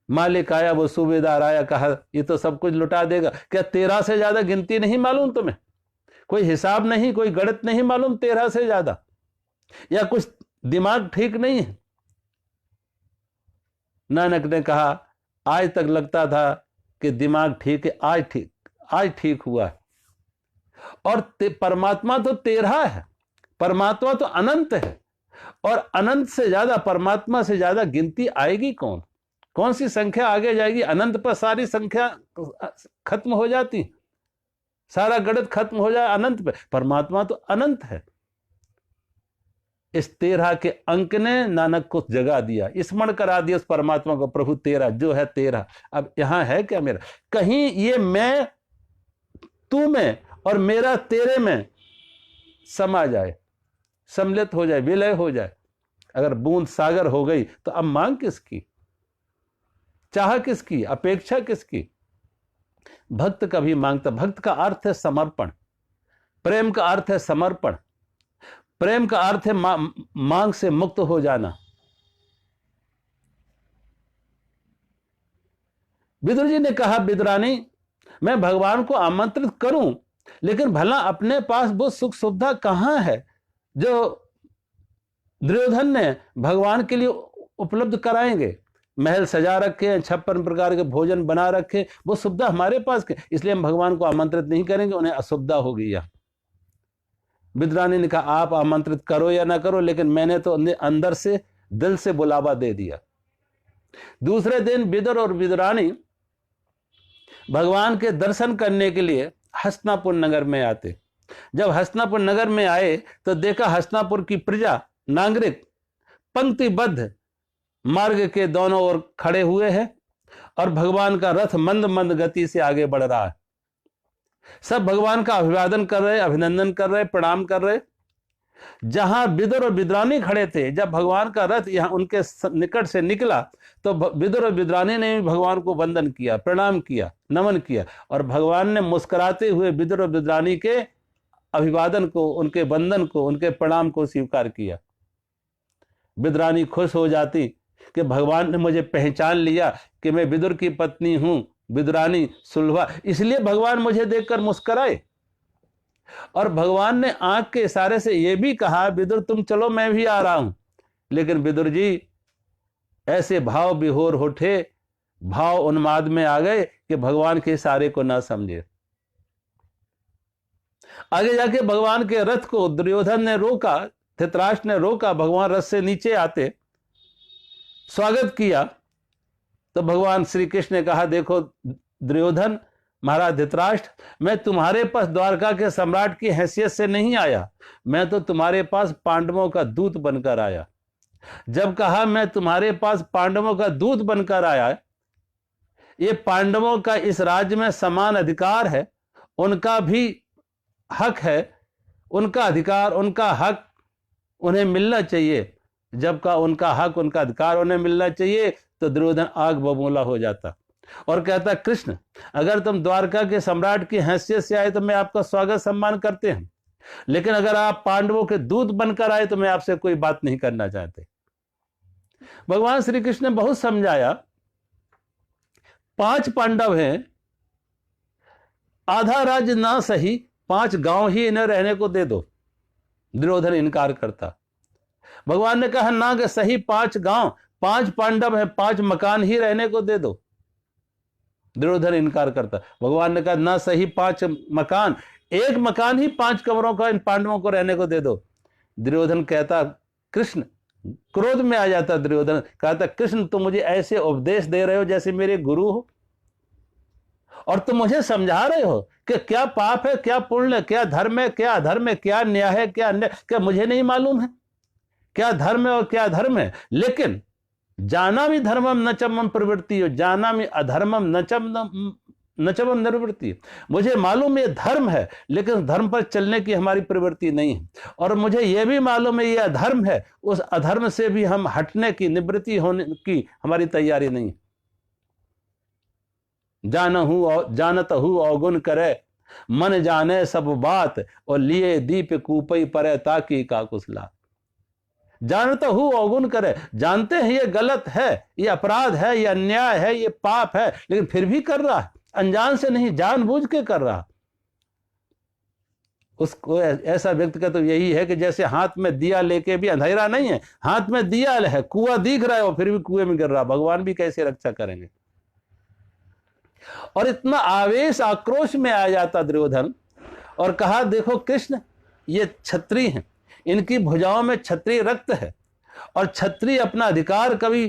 मालिक आया, वो सूबेदार आया, कहा ये तो सब कुछ लुटा देगा, क्या 13 से ज्यादा गिनती नहीं मालूम तुम्हें? कोई हिसाब नहीं, कोई गणित नहीं मालूम 13 से ज्यादा, या कुछ दिमाग ठीक नहीं है? नानक ने कहा आज तक लगता था कि दिमाग ठीक है, आज ठीक हुआ है। और परमात्मा तो 13 है, परमात्मा तो अनंत है, और अनंत से ज्यादा, परमात्मा से ज्यादा गिनती आएगी कौन सी संख्या आगे जाएगी? अनंत पर सारी संख्या खत्म हो जाती, सारा गणित खत्म हो जाए अनंत पे। परमात्मा तो अनंत है। इस 13 के अंक ने नानक को जगा दिया, स्मरण करा दिया उस परमात्मा को, प्रभु तेरा जो है 13, अब यहां है क्या मेरा? कहीं ये मैं तू में और मेरा तेरे में समा जाए, सम्मिलित हो जाए, विलय हो जाए। अगर बूंद सागर हो गई तो अब मांग किसकी, चाह किसकी, अपेक्षा किसकी? भक्त कभी मांगता, भक्त का अर्थ है समर्पण, प्रेम का अर्थ है समर्पण, प्रेम का अर्थ है मांग से मुक्त हो जाना। विदुर जी ने कहा, विदुरानी मैं भगवान को आमंत्रित करूं, लेकिन भला अपने पास वो सुख सुविधा कहां है जो दुर्योधन ने भगवान के लिए उपलब्ध कराएंगे? महल सजा रखे हैं, 56 प्रकार के भोजन बना रखे, वो सुविधा हमारे पास के, इसलिए हम भगवान को आमंत्रित नहीं करेंगे, उन्हें असुविधा होगी। यह विदुरानी ने कहा आप आमंत्रित करो या ना करो, लेकिन मैंने तो अंदर से दिल से बुलावा दे दिया। दूसरे दिन विदुर और विदुरानी भगवान के दर्शन करने के लिए हस्तिनापुर नगर में आते। जब हस्तिनापुर नगर में आए तो देखा हस्तिनापुर की प्रजा, नागरिक पंक्तिबद्ध मार्ग के दोनों ओर खड़े हुए हैं, और भगवान का रथ मंद मंद गति से आगे बढ़ रहा है। सब भगवान का अभिवादन कर रहे, अभिनंदन कर रहे, प्रणाम कर रहे, जहां विदुर और विद्रानी खड़े थे, जब भगवान का रथ यहां उनके निकट से निकला तो विदुर और विद्रानी ने भी भगवान को वंदन किया, प्रणाम किया, नमन किया, और भगवान ने मुस्कुराते हुए विदुर और विद्रानी के अभिवादन को, उनके वंदन को, उनके प्रणाम को स्वीकार किया। विद्रानी खुश हो जाती कि भगवान ने मुझे पहचान लिया कि मैं विदुर की पत्नी हूं, विद्रानी सुलभा, इसलिए भगवान मुझे देखकर मुस्कुराए। और भगवान ने आंख के इशारे से यह भी कहा, विदुर तुम चलो, मैं भी आ रहा हूं। लेकिन विदुर जी ऐसे भाव विभोर उठे, भाव उन्माद में आ गए कि भगवान के इशारे को ना समझे। आगे जाके भगवान के रथ को दुर्योधन ने रोका, धृतराष्ट्र ने रोका, भगवान रथ से नीचे आते स्वागत किया तो भगवान श्री कृष्ण ने कहा, देखो दुर्योधन, महाराज धृतराष्ट्र, मैं तुम्हारे पास द्वारका के सम्राट की हैसियत से नहीं आया, मैं तो तुम्हारे पास पांडवों का दूत बनकर आया। जब कहा मैं तुम्हारे पास पांडवों का दूत बनकर आया, ये पांडवों का इस राज्य में समान अधिकार है, उनका भी हक है, उनका अधिकार, उनका हक उन्हें मिलना चाहिए। जब का उनका हक, उनका अधिकार उन्हें मिलना चाहिए, तो दुर्योधन आग बबूला हो जाता और कहता, कृष्ण, अगर तुम द्वारका के सम्राट की हैसियत से आए तो मैं आपका स्वागत सम्मान करते हैं, लेकिन अगर आप पांडवों के दूत बनकर आए तो मैं आपसे कोई बात नहीं करना चाहते। भगवान श्री कृष्ण ने बहुत समझाया, 5 पांडव हैं, आधा राज्य ना सही 5 गांव ही इन्हें रहने को दे दो। दुर्योधन इनकार करता। भगवान ने कहा ना कि सही 5 गांव, 5 पांडव हैं, 5 मकान ही रहने को दे दो। दुर्योधन इनकार करता। भगवान ने कहा ना सही 5 मकान, 1 मकान ही 5 कमरों का इन पांडवों को रहने को दे दो। दुर्योधन कहता, कृष्ण, क्रोध में आ जाता दुर्योधन, कहता, कृष्ण तुम मुझे ऐसे उपदेश दे रहे हो जैसे मेरे गुरु हो, और तुम मुझे समझा रहे हो कि क्या पाप है, क्या पुण्य, क्या धर्म है, क्या अधर्म है, क्या न्याय है, क्या अन्याय, क्या मुझे नहीं मालूम है क्या धर्म है और क्या धर्म है? लेकिन जानामि धर्मम न चमम प्रवृत्ति हो, जानामि अधर्मम न चमम निवृत्ति। मुझे मालूम ये धर्म है, लेकिन धर्म पर चलने की हमारी प्रवृत्ति नहीं है, और मुझे यह भी मालूम है ये अधर्म है, उस अधर्म से भी हम हटने की, निवृत्ति होने की हमारी तैयारी नहीं है। जानत हूँ अवगुण करे, मन जाने सब बात, और लिए दीप कूपई परे ताकि का कुसला। जानता हूं अवगुण करे, जानते हैं ये गलत है, ये अपराध है, ये अन्याय है, ये पाप है, लेकिन फिर भी कर रहा है, अनजान से नहीं, जानबूझ के कर रहा। उसको ऐसा व्यक्ति का तो यही है कि जैसे हाथ में दिया लेके भी अंधेरा नहीं है, हाथ में दिया है, कुआं दिख रहा है और फिर भी कुएं में गिर रहा। भगवान भी कैसे रक्षा करेंगे? और इतना आवेश, आक्रोश में आ जाता दुर्योधन और कहा, देखो कृष्ण, ये क्षत्रिय हैं, इनकी भुजाओं में क्षत्रिय रक्त है, और क्षत्रिय अपना अधिकार कभी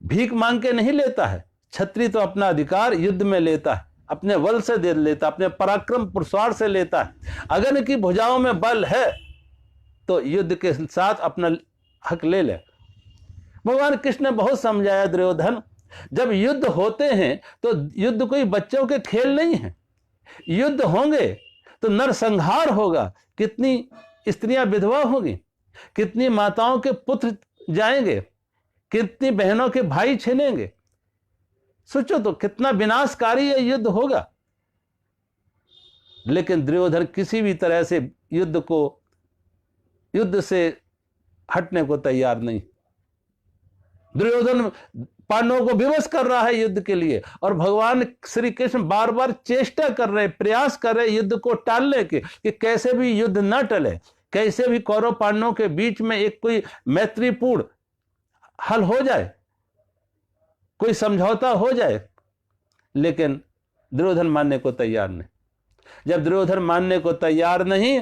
भीख मांग के नहीं लेता है। क्षत्रिय तो अपना अधिकार युद्ध में लेता है, अपने बल से दे लेता, अपने पराक्रम पुरुषार से लेता है। अगर इनकी भुजाओं में बल है तो युद्ध के साथ अपना हक ले ले। भगवान कृष्ण ने बहुत समझाया, दुर्योधन, जब युद्ध होते हैं तो युद्ध कोई बच्चों के खेल नहीं है। युद्ध होंगे तो नरसंहार होगा, कितनी स्त्रियां विधवा होंगी, कितनी माताओं के पुत्र जाएंगे, कितनी बहनों के भाई छिनेंगे। सोचो तो कितना विनाशकारी यह युद्ध होगा। लेकिन दुर्योधन किसी भी तरह से युद्ध से हटने को तैयार नहीं। दुर्योधन पांडवों को विवश कर रहा है युद्ध के लिए, और भगवान श्री कृष्ण बार बार चेष्टा कर रहे, प्रयास कर रहे युद्ध को टालने के, कि कैसे भी युद्ध न टले, कैसे भी कौरव पांडवों के बीच में एक कोई मैत्रीपूर्ण हल हो जाए, कोई समझौता हो जाए। लेकिन दुर्योधन मानने को तैयार नहीं। जब दुर्योधन मानने को तैयार नहीं,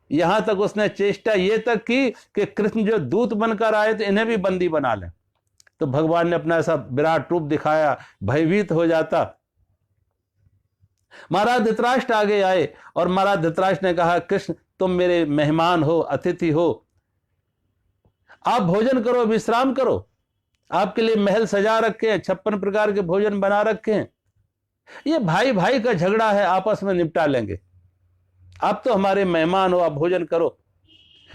यहां तक उसने चेष्टा ये तक की कि कृष्ण जो दूत बनकर आए तो इन्हें भी बंदी बना लें। तो भगवान ने अपना ऐसा विराट रूप दिखाया, भयभीत हो जाता। महाराज धृतराष्ट्र आगे आए और महाराज धृतराष्ट्र ने कहा, कृष्ण तुम मेरे मेहमान हो, अतिथि हो, आप भोजन करो, विश्राम करो, आपके लिए महल सजा रखे हैं, 56 प्रकार के भोजन बना रखे हैं। ये भाई भाई का झगड़ा है, आपस में निपटा लेंगे, आप तो हमारे मेहमान हो, आप भोजन करो।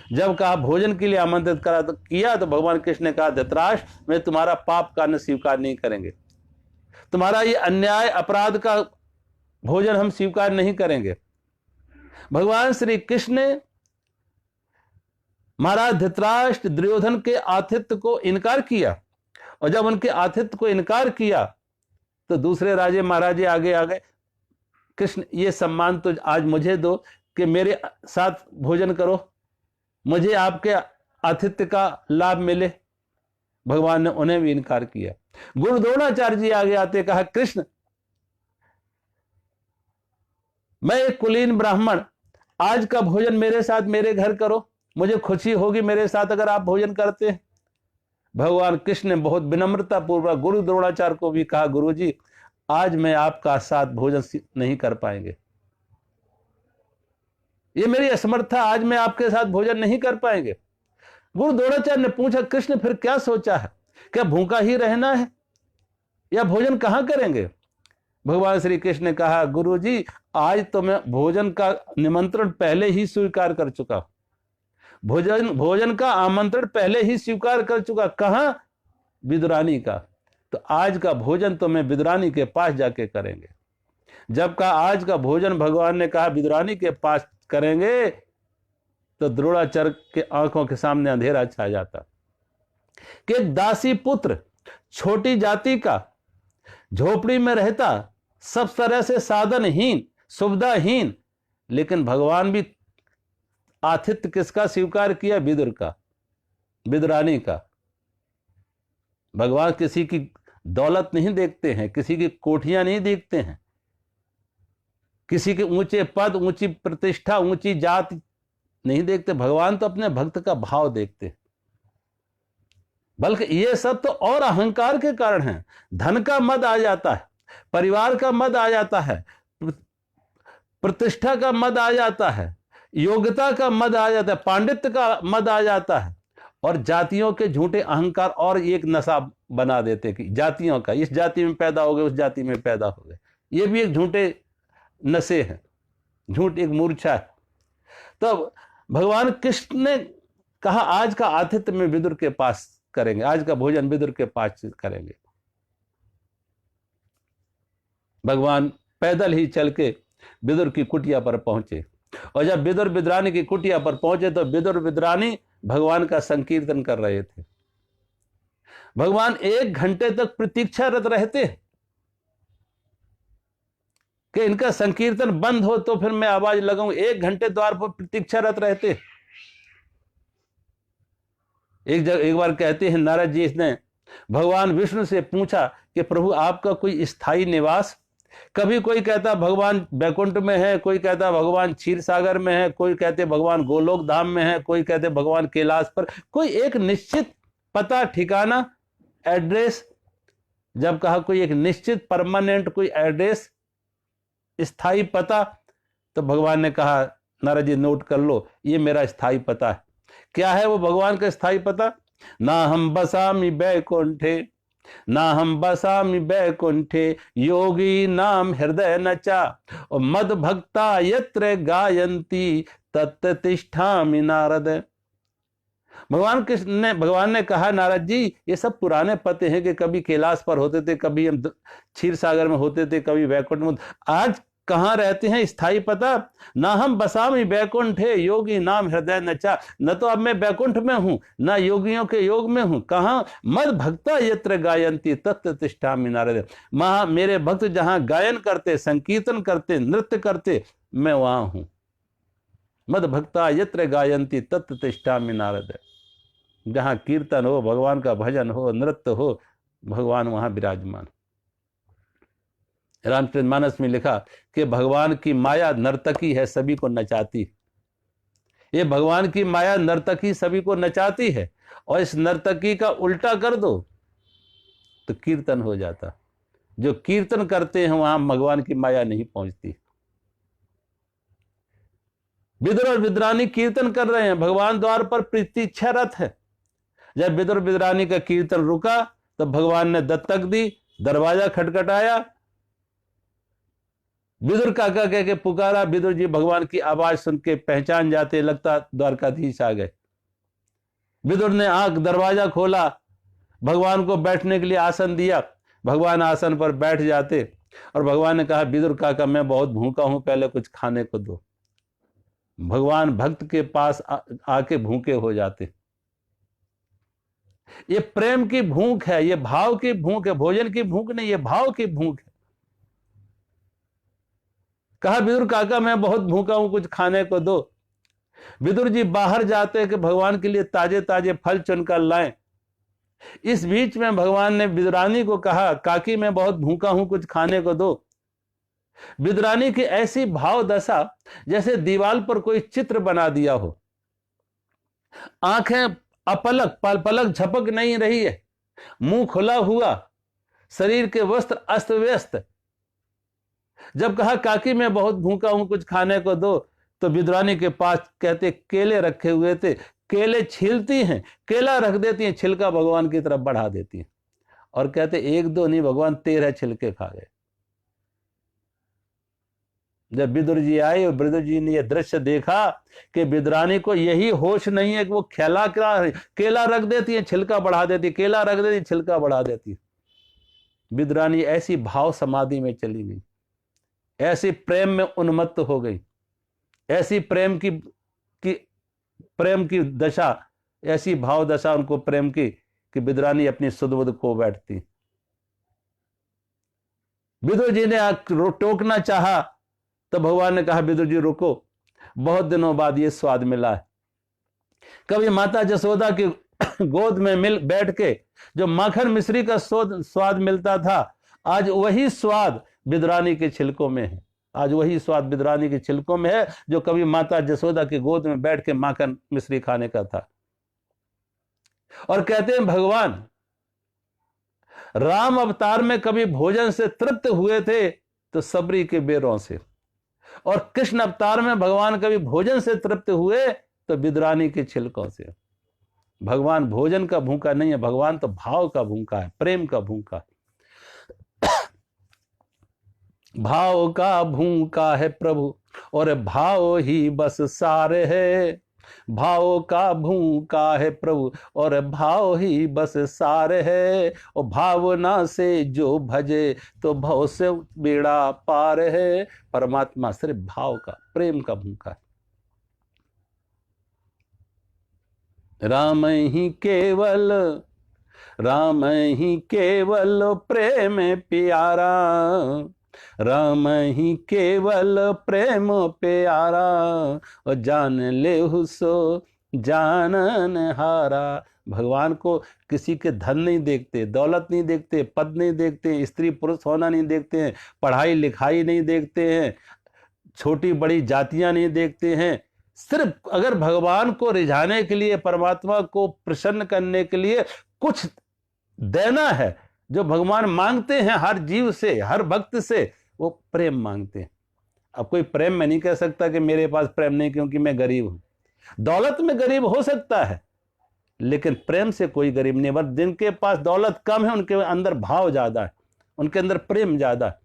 जब कहा भोजन के लिए आमंत्रित करा तो किया, तो भगवान कृष्ण ने कहा धृतराष्ट्र मैं तुम्हारा पाप का स्वीकार नहीं करेंगे, तुम्हारा ये अन्याय अपराध का भोजन हम स्वीकार नहीं करेंगे। भगवान श्री कृष्ण ने महाराज धृतराष्ट्र दुर्योधन के आतिथ्य को इनकार किया, और जब उनके आतिथ्य को इनकार किया तो दूसरे राजे महाराजे आगे आ गए, कृष्ण ये सम्मान तो आज मुझे दो कि मेरे साथ भोजन करो, मुझे आपके आतिथ्य का लाभ मिले। भगवान ने उन्हें भी इनकार किया। गुरु द्रोणाचार्य जी आगे आते कहा कृष्ण मैं एक कुलीन ब्राह्मण, आज का भोजन मेरे साथ मेरे घर करो, मुझे खुशी होगी मेरे साथ अगर आप भोजन करते हैं। भगवान कृष्ण ने बहुत विनम्रता पूर्वक गुरु द्रोणाचार्य को भी कहा गुरु जी आज मैं आपका साथ भोजन नहीं कर पाएंगे, ये मेरी असमर्था, आज मैं आपके साथ भोजन नहीं कर पाएंगे। गुरु द्रोणाचार्य ने पूछा कृष्ण फिर क्या सोचा है, क्या भूखा ही रहना है या भोजन कहां करेंगे? भगवान श्री कृष्ण ने कहा गुरु जी आज तो मैं भोजन का निमंत्रण पहले ही स्वीकार कर चुका, भोजन का आमंत्रण पहले ही स्वीकार कर चुका। कहां? विदुरानी का। तो आज का भोजन तो मैं विदुरानी के पास जाके करेंगे। जब का आज का भोजन भगवान ने कहा विदुरानी के पास करेंगे तो द्रोणाचार्य के आंखों के सामने अंधेरा छा जाता कि एक दासी पुत्र छोटी जाति का झोपड़ी में रहता, सब तरह से साधनहीन सुविधाहीन, लेकिन भगवान भी आतिथ्य किसका स्वीकार किया? विदुर का, विदुरानी का। भगवान किसी की दौलत नहीं देखते हैं, किसी की कोठियां नहीं देखते हैं, किसी के ऊंचे पद ऊंची प्रतिष्ठा ऊंची जाति नहीं देखते। भगवान तो अपने भक्त का भाव देखते हैं। बल्कि ये सब तो और अहंकार के कारण है। धन का मद आ जाता है, परिवार का मद आ जाता है, प्रतिष्ठा का मद आ जाता है, योग्यता का मद आ जाता है, पांडित्य का मद आ जाता है, और जातियों के झूठे अहंकार और एक नशा बना देते कि जातियों का, इस जाति में पैदा हो गए उस जाति में पैदा हो गए, ये भी एक झूठे नशे हैं, झूठ एक मूर्छा है। तो भगवान कृष्ण ने कहा आज का आतिथ्य में विदुर के पास करेंगे, आज का भोजन विदुर के पास करेंगे। भगवान पैदल ही चल के विदुर की कुटिया पर पहुंचे, और जब विदुर विदुरानी की कुटिया पर पहुंचे तो विदुर विदुरानी भगवान का संकीर्तन कर रहे थे। भगवान 1 घंटे तक प्रतीक्षारत रहते कि इनका संकीर्तन बंद हो तो फिर मैं आवाज लगाऊं। 1 घंटे द्वार पर प्रतीक्षारत रहते। एक बार कहते हैं नारद जी ने भगवान विष्णु से पूछा कि प्रभु आपका कोई स्थायी निवास? कभी कोई कहता भगवान बैकुंठ में है, कोई कहता भगवान क्षीर सागर में है, कोई कहते भगवान गोलोक धाम में है, कोई कहते भगवान कैलाश पर। कोई एक निश्चित पता ठिकाना एड्रेस, जब कहा कोई एक निश्चित परमानेंट कोई एड्रेस स्थायी पता, तो भगवान ने कहा नारद जी नोट कर लो, ये मेरा स्थायी पता है। क्या है वो भगवान का स्थायी पता? ना हम बसामि बैकुंठे, ना हम बसामि बैकुंठे, योगी नाम हृदय नचा, और मद भक्ता यत्र गायंती तत् तिष्ठामि नारद। भगवान ने कहा नारद जी ये सब पुराने पते हैं कि कभी कैलाश पर होते थे, कभी हम क्षीर सागर में होते थे, कभी बैकुंठ में। आज कहां रहते हैं स्थायी पता? ना हम बसामी बैकुंठ है योगी नाम हृदय नचा। न तो अब मैं बैकुंठ में हूं, ना योगियों के योग में हूं। कहां? मद भक्ता यत्र गायंती तत्र तिष्ठामि नारद। मेरे भक्त जहां गायन करते, संकीर्तन करते, नृत्य करते, मैं वहां हूं। मद भक्ता यत्र गायंती तत्र तिष्ठामि नारद। जहां कीर्तन हो, भगवान का भजन हो, नृत्य हो, भगवान वहां विराजमान। रामचरितमानस में लिखा कि भगवान की माया नर्तकी है, सभी को नचाती। ये भगवान की माया नर्तकी सभी को नचाती है, और इस नर्तकी का उल्टा कर दो तो कीर्तन हो जाता। जो कीर्तन करते हैं वहां भगवान की माया नहीं पहुंचती। विदुर और विदुरानी कीर्तन कर रहे हैं, भगवान द्वार पर प्रतीक्षारत है। जब विदुर विदुरानी का कीर्तन रुका तो भगवान ने दस्तक दी, दरवाजा खटखटाया। विदुर काका कह के पुकारा। विदुर जी भगवान की आवाज सुन के पहचान जाते, लगता द्वारकाधीश आ गए। विदुर ने आंख दरवाजा खोला, भगवान को बैठने के लिए आसन दिया। भगवान आसन पर बैठ जाते और भगवान ने कहा, विदुर काका मैं बहुत भूखा हूं, पहले कुछ खाने को दो। भगवान भक्त के पास आके भूखे हो जाते। ये प्रेम की भूख है, ये भाव की भूख है, भोजन की भूख नहीं, ये भाव की भूख है। कहा, विदुर काका मैं बहुत भूखा हूं, कुछ खाने को दो। विदुर जी बाहर जाते कि भगवान के लिए ताजे ताजे फल चुनकर लाएं। इस बीच में भगवान ने विदुरानी को कहा, काकी मैं बहुत भूखा हूं, कुछ खाने को दो। विदुरानी की ऐसी भाव दशा जैसे दीवार पर कोई चित्र बना दिया हो। आंखें अपलक, पलक झपक नहीं रही है, मुंह खुला हुआ, शरीर के वस्त्र अस्त व्यस्त। जब कहा, काकी मैं बहुत भूखा हूं, कुछ खाने को दो, तो विदुरानी के पास कहते केले रखे हुए थे, केले छीलती हैं, केला रख देती हैं, छिलका भगवान की तरफ बढ़ा देती हैं और कहते एक दो नहीं भगवान 13 छिलके खा गए। जब विदुर जी आए और विदुर जी ने यह दृश्य देखा कि विदुरानी को यही होश नहीं है कि वो केला रख देती है, छिलका बढ़ा देती, केला रख देती, छिलका बढ़ा देती। विदुरानी ऐसी भाव समाधि में चली गई, ऐसी प्रेम में उन्मत्त हो गई, ऐसी प्रेम की दशा, ऐसी भाव दशा उनको प्रेम की कि विदुरानी अपनी सुध-बुध खो बैठती। विदुर जी ने टोकना चाहा तो भगवान ने कहा, विदुर जी रुको, बहुत दिनों बाद ये स्वाद मिला है। कभी माता जसोदा की गोद में बैठ के जो माखन मिश्री का स्वाद मिलता था, आज वही स्वाद विदुरानी के छिलकों में है। आज वही स्वाद विदुरानी के छिलकों में है जो कभी माता जसोदा की गोद में बैठ के माखन मिश्री खाने का था। और कहते हैं भगवान राम अवतार में कभी भोजन से तृप्त हुए थे तो सबरी के बेरों से, और कृष्ण अवतार में भगवान कभी भोजन से तृप्त हुए तो विदुरानी के छिलकों से। भगवान भोजन का भूखा नहीं है, भगवान तो भाव का भूखा है, प्रेम का भूखा है। भाव का भूखा है प्रभु और भाव ही बस सार है। भाव का भूखा है प्रभु और भाव ही बस सार है। और भावना से जो भजे तो भव से बेड़ा पार है। परमात्मा सिर्फ भाव का, प्रेम का भूखा है। राम ही केवल प्रेम प्यारा, राम ही केवल प्रेम प्यारा, और जान ले सो जानन हारा। भगवान को किसी के धन नहीं देखते, दौलत नहीं देखते, पद नहीं देखते, स्त्री पुरुष होना नहीं देखते हैं, पढ़ाई लिखाई नहीं देखते हैं, छोटी बड़ी जातियां नहीं देखते हैं। सिर्फ अगर भगवान को रिझाने के लिए, परमात्मा को प्रसन्न करने के लिए कुछ देना है, जो भगवान मांगते हैं हर जीव से, हर भक्त से, वो प्रेम मांगते हैं। अब कोई प्रेम में नहीं कह सकता कि मेरे पास प्रेम नहीं क्योंकि मैं गरीब हूं। दौलत में गरीब हो सकता है लेकिन प्रेम से कोई गरीब नहीं। बस जिनके पास दौलत कम है उनके अंदर भाव ज्यादा है, उनके अंदर प्रेम ज्यादा है।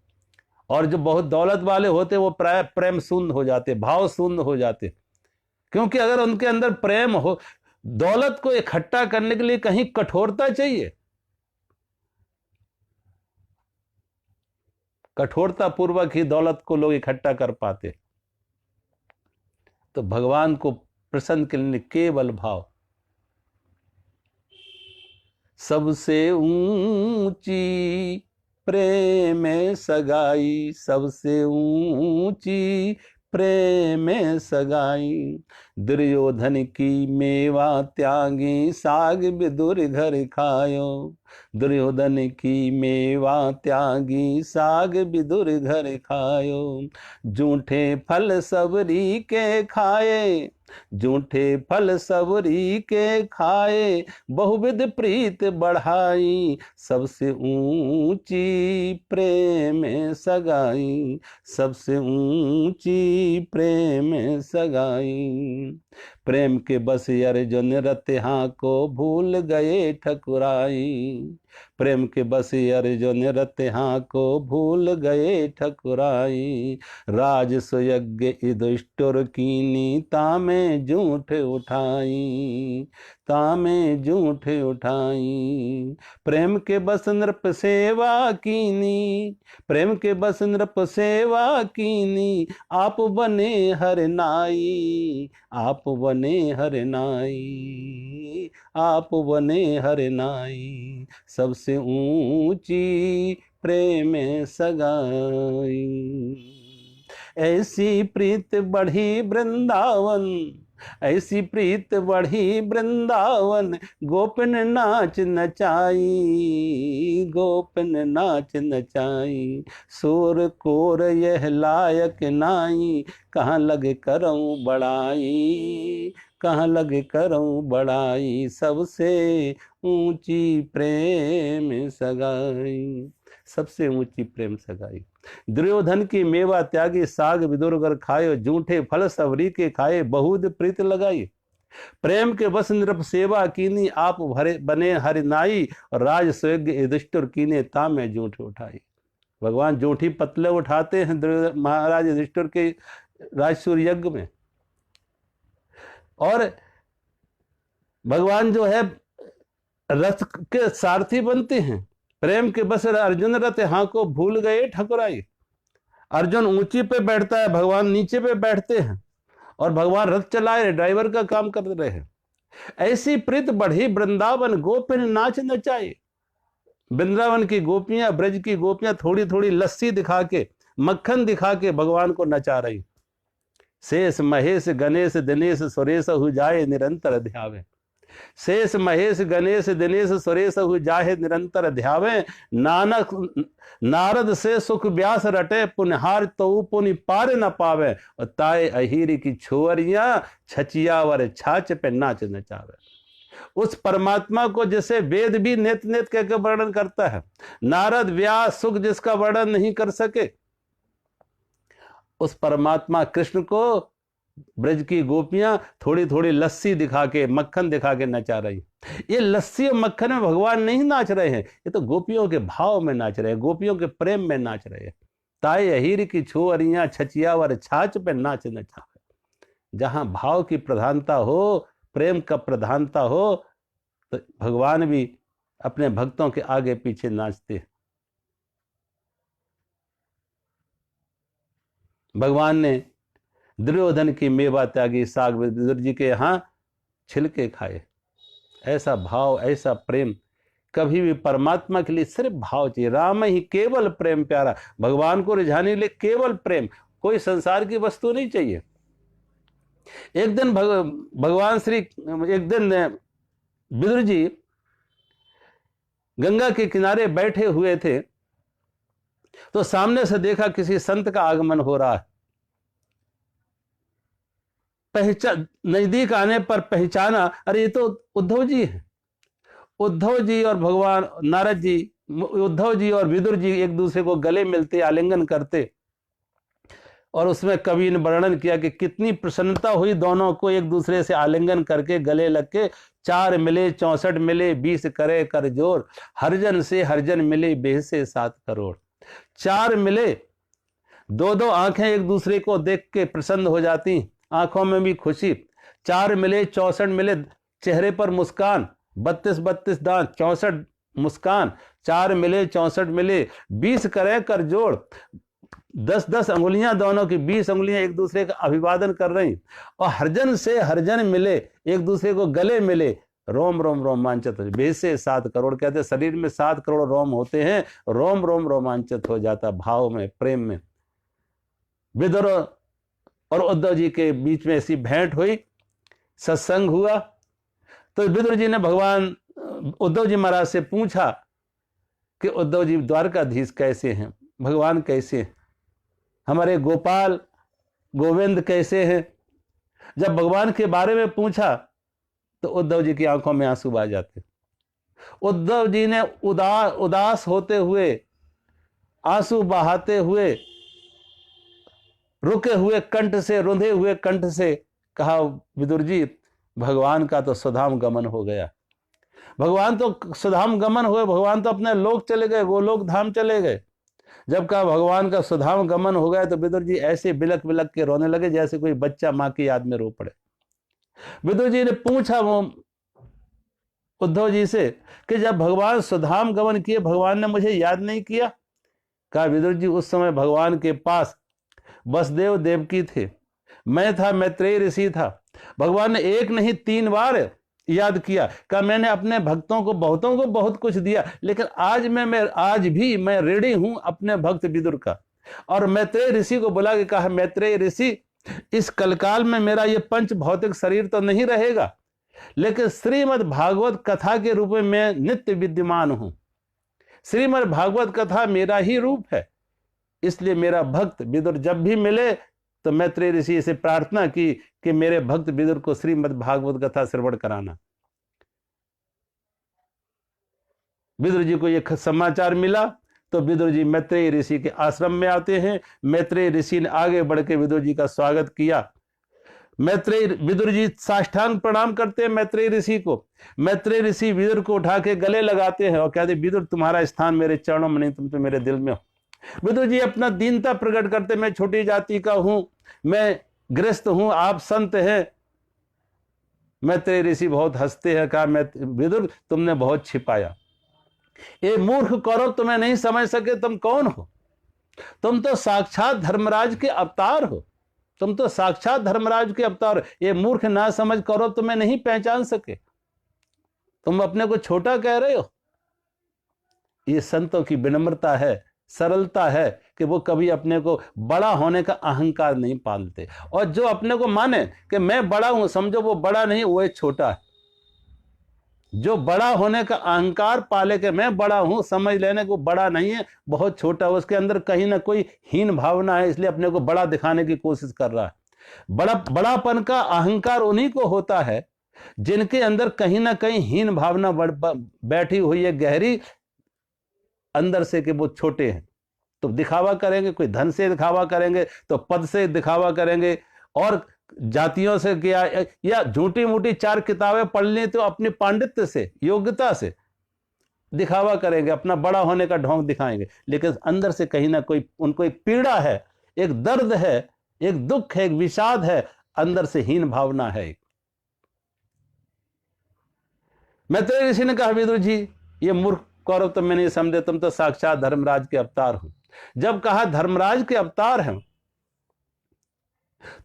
और जो बहुत दौलत वाले होते वो प्राय प्रेम शून्य हो जाते, भाव शून्य हो जाते। क्योंकि अगर उनके अंदर प्रेम हो, दौलत को इकट्ठा करने के लिए कहीं कठोरता चाहिए, कठोरता पूर्वक ही दौलत को लोग इकट्ठा कर पाते। तो भगवान को प्रसन्न करने केवल भाव। सबसे ऊंची प्रेम सगाई, सबसे ऊंची प्रेम सगाई। दुर्योधन की मेवा त्यागी, साग विदुर घर खायो। दुर्योधन की मेवा त्यागी, साग विदुर घर खायो। जूठे फल सबरी के खाए, जूठे फल सबरी के खाए। बहुविध प्रीत बढ़ाई, सबसे ऊंची प्रेम सगाई, सबसे ऊंची प्रेम सगाई। प्रेम के बस अर्जुन रत हाँ को भूल गए ठकुराई। प्रेम के बस अर्जुन रत हाँ को भूल गए ठकुराई। राज सुयज्ञ युधिष्ठिर कीनी तामे जूठ उठाई। तामे जूठ उठाई। प्रेम के बस नृप सेवा कीनी। प्रेम के बस नृप सेवा कीनी। आप बने हर नाई। आप बने हर नाई। आप बने हर नाई। सबसे ऊंची प्रेम सगाई। ऐसी प्रीत बढ़ी वृंदावन। ऐसी प्रीत बढ़ी वृंदावन। गोपिन नाच नचाई। गोपिन नाच नचाई। सूर कोर यह लायक नाई। कहाँ लगे करऊं बड़ाई। कहाँ लगे करऊं बड़ाई। सबसे ऊंची प्रेम सगाई। सबसे ऊंची प्रेम सगाई। दुर्योधन की मेवा त्यागी साग विदुरगर खायो। जूठे फल सबरी के खाए बहुत प्रीत लगाई। प्रेम के बस नृप सेवा कीनी। आप भरे बने हरि नाई। और राज सुयज्ञ युधिष्ठिर कीने तामे जूठ उठाई। भगवान जूठी पतले उठाते हैं महाराज युधिष्ठिर के राजसूय यज्ञ में। और भगवान जो है रथ के सारथी बनते हैं। प्रेम के बस अर्जुन रथ हाँ को भूल गए ठकुराई। अर्जुन ऊंची पे बैठता है, भगवान नीचे पे बैठते हैं। और भगवान रथ चलाए, ड्राइवर का काम कर रहे हैं। ऐसी प्रीत बढ़ी वृंदावन। गोपिन नाच नचाए। वृंदावन की गोपियां, ब्रज की गोपियां थोड़ी थोड़ी लस्सी दिखा के, मक्खन दिखा के भगवान को नचा रही। शेष महेश गणेश दिनेश सुरेश हु जाए निरंतर ध्यावे। शेष महेश गणेश दिनेश सुरेश हु जाहे निरंतर ध्यावे। नानक नारद से सुख व्यास रटे। पुनहार तो पुनि पार न पावे। और ताए अहीर की छोरियां छचियावर छाछ पे नाच नचावे। उस परमात्मा को जैसे वेद भी नेत नेत कह के वर्णन करता है, नारद व्यास सुख जिसका वर्णन नहीं कर सके, उस परमात्मा कृष्ण को ब्रज की गोपियां थोड़ी थोड़ी लस्सी दिखा के, मक्खन दिखा के नचा रही। ये लस्सी और मक्खन में भगवान नहीं नाच रहे हैं, ये तो गोपियों के भाव में नाच रहे हैं, गोपियों के प्रेम में नाच रहे हैं। ताई अहीर की छोरियां छचियावर छाछ पे नाच नचावे। जहां भाव की प्रधानता हो, प्रेम का प्रधानता हो, तो भगवान भी अपने भक्तों के आगे पीछे नाचते हैं। भगवान ने दुर्योधन की मेवा त्यागी साग विदुर जी के यहां छिलके खाए। ऐसा भाव, ऐसा प्रेम कभी भी परमात्मा के लिए सिर्फ भाव चाहिए। राम ही केवल प्रेम प्यारा। भगवान को रिझाने के लिए केवल प्रेम, कोई संसार की वस्तु नहीं चाहिए। एक दिन भगवान श्री एक दिन विदुर जी गंगा के किनारे बैठे हुए थे, तो सामने से देखा किसी संत का आगमन हो रहा है। नजदीक आने पर पहचाना, अरे ये तो उद्धव जी हैं। उद्धव जी और भगवान नारद जी, उद्धव जी और विदुर जी एक दूसरे को गले मिलते, आलिंगन करते। और उसमें कवि ने वर्णन किया कि कितनी प्रसन्नता हुई दोनों को एक दूसरे से आलिंगन करके, गले लग के। 4 मिले 64 मिले 20 करे कर जोर। हरजन से हरजन मिले बेहसे 7 करोड़। 4 मिले, 2-2 आंखें एक दूसरे को देख के प्रसन्न हो जाती, आंखों में भी खुशी। 4 मिले 64 मिले, चेहरे पर मुस्कान, 32-32 दांत, 64 मुस्कान। 4 मिले 64 मिले 20 करे कर जोड़। 10-10 अंगुलियां दोनों की, 20 अंगुलियां एक दूसरे का अभिवादन कर रही। और हरजन से हरजन मिले, एक दूसरे को गले मिले, रोम रोम रोमांचित हो। बेसे 7 करोड़ कहते हैं, शरीर में 7 करोड़ रोम होते हैं। रोम रोम रोमांचित हो जाता भाव में, प्रेम में। विदुर और उद्धव जी के बीच में ऐसी भेंट हुई, सत्संग हुआ। तो विदुर जी ने भगवान उद्धव जी महाराज से पूछा कि उद्धव जी द्वारकाधीश कैसे हैं, भगवान कैसे हैं, हमारे गोपाल गोविंद कैसे हैं। जब भगवान के बारे में पूछा तो उद्धव जी की आंखों में आंसू आ जाते। उद्धव जी ने उदास होते हुए, आंसू बहाते हुए, रुके हुए कंठ से, रुंधे हुए कंठ से कहा, विदुर जी भगवान का तो सुधाम गमन हो गया। भगवान तो सुधाम गमन हुए, भगवान तो अपने लोक चले गए, गोलोक धाम चले गए। जब कहा भगवान का सुधाम गमन हो गया तो विदुर जी ऐसे बिलक बिलक के रोने लगे जैसे कोई बच्चा मां की याद में रो पड़े। विदुर जी ने पूछा वो उद्धव जी से कि जब भगवान सुधाम गमन किए, भगवान ने मुझे याद नहीं किया? कहा विदुर जी, उस समय भगवान के पास वसुदेव देवकी थे, मैं था, मैत्रेय ऋषि था। भगवान ने एक नहीं 3 बार याद किया। कहा मैंने अपने भक्तों को, बहुतों को बहुत कुछ दिया, लेकिन आज भी मैं ऋणी हूं अपने भक्त विदुर का। और मैत्रेय ऋषि को बुला के कहा, मैत्रेय ऋषि, इस कलकाल में मेरा ये पंच भौतिक शरीर तो नहीं रहेगा, लेकिन श्रीमद् भागवत कथा के रूप में मैं नित्य विद्यमान हूं। श्रीमद् भागवत कथा मेरा ही रूप है, इसलिए मेरा भक्त विदुर जब भी मिले तो मैत्रेय ऋषि से प्रार्थना की कि मेरे भक्त विदुर को श्रीमद् भागवत कथा श्रवण कराना। विदुर जी को यह समाचार मिला तो विदुर जी मैत्रेय ऋषि के आश्रम में आते हैं। मैत्रेय ऋषि ने आगे बढ़ के विदुर जी का स्वागत किया। विदुर जी साष्टांग प्रणाम करते हैं मैत्रेय ऋषि को। मैत्रेय ऋषि विदुर को उठा के गले लगाते हैं और कहते, विदुर तुम्हारा स्थान मेरे चरणों में नहीं, तुम तो मेरे दिल में हो। विदुर जी अपना दीनता प्रकट करते, मैं छोटी जाति का हूं, मैं गृहस्थ हूं, आप संत हैं। मैत्रेय ऋषि बहुत हंसते हैं। कहा विदुर, तुमने बहुत छिपाया, ये मूर्ख कौरव तुम्हें नहीं समझ सके, तुम कौन हो? तुम तो साक्षात धर्मराज के अवतार हो, तुम तो साक्षात धर्मराज के अवतार। ये मूर्ख ना समझ कौरव तुम्हें नहीं पहचान सके, तुम अपने को छोटा कह रहे हो। ये संतों की विनम्रता है, सरलता है कि वो कभी अपने को बड़ा होने का अहंकार नहीं पालते। और जो अपने को माने कि मैं बड़ा हूं, समझो वो बड़ा नहीं, वो एक छोटा है। जो बड़ा होने का अहंकार पाले कि मैं बड़ा हूं, समझ लेने को बड़ा नहीं है, बहुत छोटा है, उसके अंदर कहीं ना कोई हीन भावना है, इसलिए अपने को बड़ा दिखाने की कोशिश कर रहा है। बड़ापन का अहंकार उन्हीं को होता है जिनके अंदर कहीं ना कहीं हीन भावना बैठी हुई है गहरी अंदर से कि वो छोटे हैं। तो दिखावा करेंगे, कोई धन से दिखावा करेंगे, तो पद से दिखावा करेंगे, और जातियों से किया, या झूठी मूठी 4 किताबें पढ़ ली तो अपनी पांडित्य से, योग्यता से दिखावा करेंगे, अपना बड़ा होने का ढोंग दिखाएंगे, लेकिन अंदर से कहीं ना कोई उनको एक पीड़ा है, एक दर्द है, एक दुख है, एक विषाद है, अंदर से हीन भावना है। मैत्रेय ऋषि ने कहा, विदुर जी, ये मूर्ख कौरव तो मैं नहीं समझे, तुम तो साक्षात धर्मराज के अवतार हो। जब कहा धर्मराज के अवतार हैं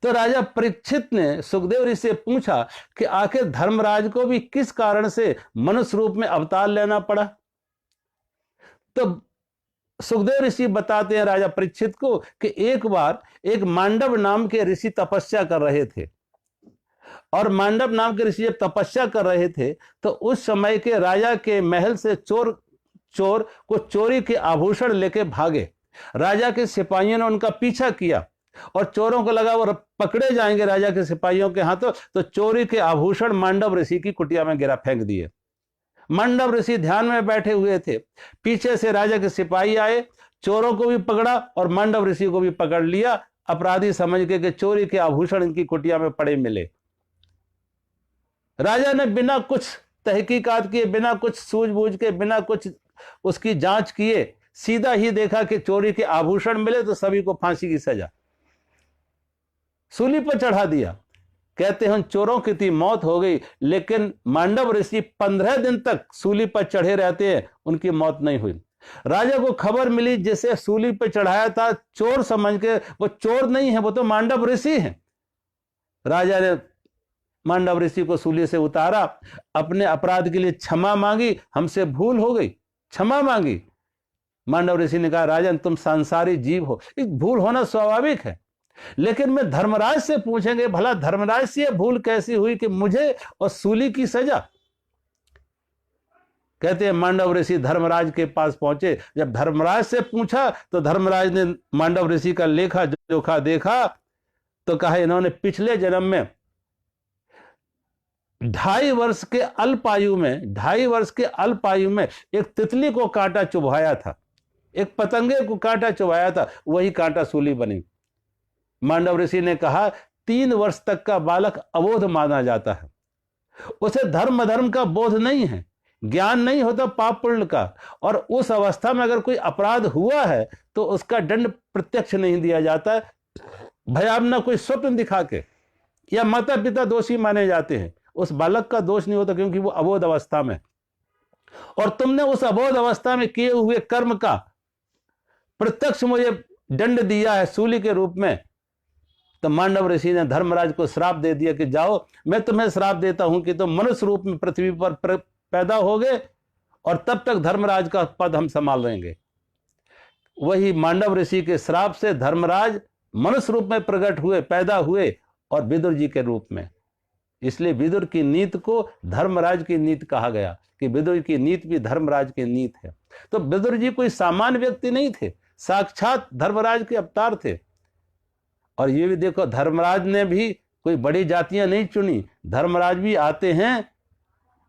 तो राजा परीक्षित ने सुखदेव ऋषि से पूछा कि आखिर धर्मराज को भी किस कारण से मनुष्य रूप में अवतार लेना पड़ा। तो सुखदेव ऋषि बताते हैं राजा परीक्षित को कि एक बार एक मांडव नाम के ऋषि तपस्या कर रहे थे, और मांडव नाम के ऋषि जब तपस्या कर रहे थे तो उस समय के राजा के महल से चोर को चोरी के आभूषण लेके भागे। राजा के सिपाहियों ने उनका पीछा किया और चोरों को लगा वो पकड़े जाएंगे राजा के सिपाहियों के हाथों, तो चोरी के आभूषण मांडव ऋषि की कुटिया में गिरा फेंक दिए। मांडव ऋषि ध्यान में बैठे हुए थे, पीछे से राजा के सिपाही आए, चोरों को भी पकड़ा और मांडव ऋषि को भी पकड़ लिया, अपराधी समझ के कि चोरी के आभूषण इनकी कुटिया में पड़े मिले। राजा ने बिना कुछ तहकीकात किए, बिना कुछ सूझबूझ के, बिना कुछ उसकी जांच किए, सीधा ही देखा कि चोरी के आभूषण मिले तो सभी को फांसी की सजा, सूली पर चढ़ा दिया। कहते हैं चोरों की थी मौत हो गई, लेकिन मांडव ऋषि 15 दिन तक सूली पर चढ़े रहते हैं, उनकी मौत नहीं हुई। राजा को खबर मिली, जिसे सूली पर चढ़ाया था चोर समझ के, वो चोर नहीं है, वो तो मांडव ऋषि है। राजा ने मांडव ऋषि को सूली से उतारा, अपने अपराध के लिए क्षमा मांगी, हमसे भूल हो गई, क्षमा मांगी। मांडव ऋषि ने कहा, राजन तुम सांसारिक जीव हो, इस भूल होना स्वाभाविक है, लेकिन मैं धर्मराज से पूछेंगे भला धर्मराज से भूल कैसी हुई कि मुझे और सूली की सजा। कहते हैं मांडव ऋषि धर्मराज के पास पहुंचे, जब धर्मराज से पूछा तो धर्मराज ने मांडव ऋषि का लेखा जोखा देखा तो कहा इन्होंने पिछले जन्म में 2.5 वर्ष के अल्पायु में एक तितली को कांटा चुभाया था, एक पतंगे को कांटा चुभाया था, वही कांटा सूली बनी। मांडव ऋषि ने कहा 3 वर्ष तक का बालक अबोध माना जाता है, उसे धर्म धर्म का बोध नहीं है, ज्ञान नहीं होता पाप पुण्य का, और उस अवस्था में अगर कोई अपराध हुआ है तो उसका दंड प्रत्यक्ष नहीं दिया जाता, भयावना कोई स्वप्न दिखा के, या माता पिता दोषी माने जाते हैं। उस बालक का दोष नहीं होता क्योंकि वो अबोध अवस्था में, और तुमने उस अबोध अवस्था में किए हुए कर्म का प्रत्यक्ष मुझे दंड दिया है सूली के रूप में। तो मांडव ऋषि ने धर्मराज को श्राप दे दिया कि जाओ, मैं तुम्हें श्राप देता हूं कि तुम मनुष्य रूप में पृथ्वी पर पैदा होगे और तब तक धर्मराज का पद हम संभाल लेंगे। वही मांडव ऋषि के श्राप से धर्मराज मनुष्य रूप में प्रकट हुए, पैदा हुए, और विदुर जी के रूप में। इसलिए विदुर की नीति को धर्मराज की नीति कहा गया कि विदुर की नीति भी धर्मराज की नीति है। तो विदुर जी कोई सामान्य व्यक्ति नहीं थे, साक्षात धर्मराज के अवतार थे। और ये भी देखो, धर्मराज ने भी कोई बड़ी जातियां नहीं चुनी, धर्मराज भी आते हैं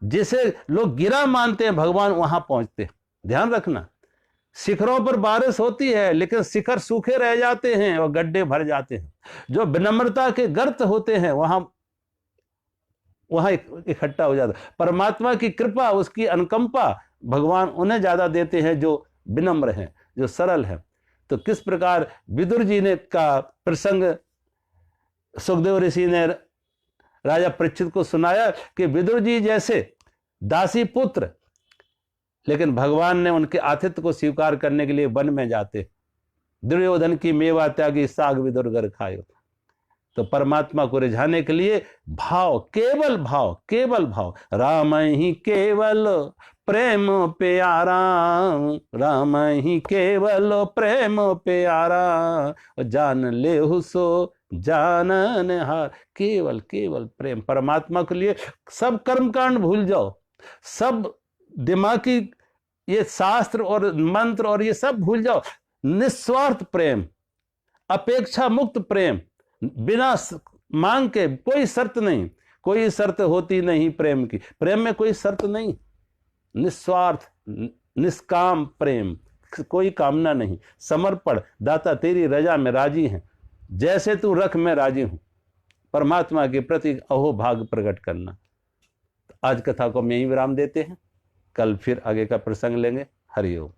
जिसे लोग गिरा मानते हैं, भगवान वहां पहुंचते। ध्यान रखना, शिखरों पर बारिश होती है लेकिन शिखर सूखे रह जाते हैं और गड्ढे भर जाते हैं। जो विनम्रता के गर्त होते हैं वहां इकट्ठा हो जाता है। परमात्मा की कृपा, उसकी अनुकंपा भगवान उन्हें ज्यादा देते हैं जो विनम्र हैं, जो सरल हैं। तो किस प्रकार विदुर जी ने का प्रसंग सुखदेव ऋषि ने राजा परीक्षित को सुनाया कि विदुर जी जैसे दासी पुत्र, लेकिन भगवान ने उनके आतिथ्य को स्वीकार करने के लिए वन में जाते। दुर्योधन की मेवा त्यागी साग विदुर घर खायो। तो परमात्मा को रिझाने के लिए भाव, केवल भाव, राम ही केवल प्रेम प्यारा, राम ही केवल प्रेम प्यारा, जान ले हुसो जानन हार। केवल प्रेम, परमात्मा के लिए सब कर्म कांड भूल जाओ, सब दिमागी ये शास्त्र और मंत्र और ये सब भूल जाओ। निस्वार्थ प्रेम, अपेक्षा मुक्त प्रेम, बिना मांग के, कोई शर्त नहीं, कोई शर्त होती नहीं प्रेम की। प्रेम में कोई शर्त नहीं, निस्वार्थ निष्काम प्रेम, कोई कामना नहीं, समर्पण। दाता तेरी रजा में राजी हैं, जैसे तू रख मैं राजी हूं। परमात्मा के प्रति अहोभाग प्रकट करना। आज कथा को हम यहीं विराम देते हैं, कल फिर आगे का प्रसंग लेंगे। हरि ओम।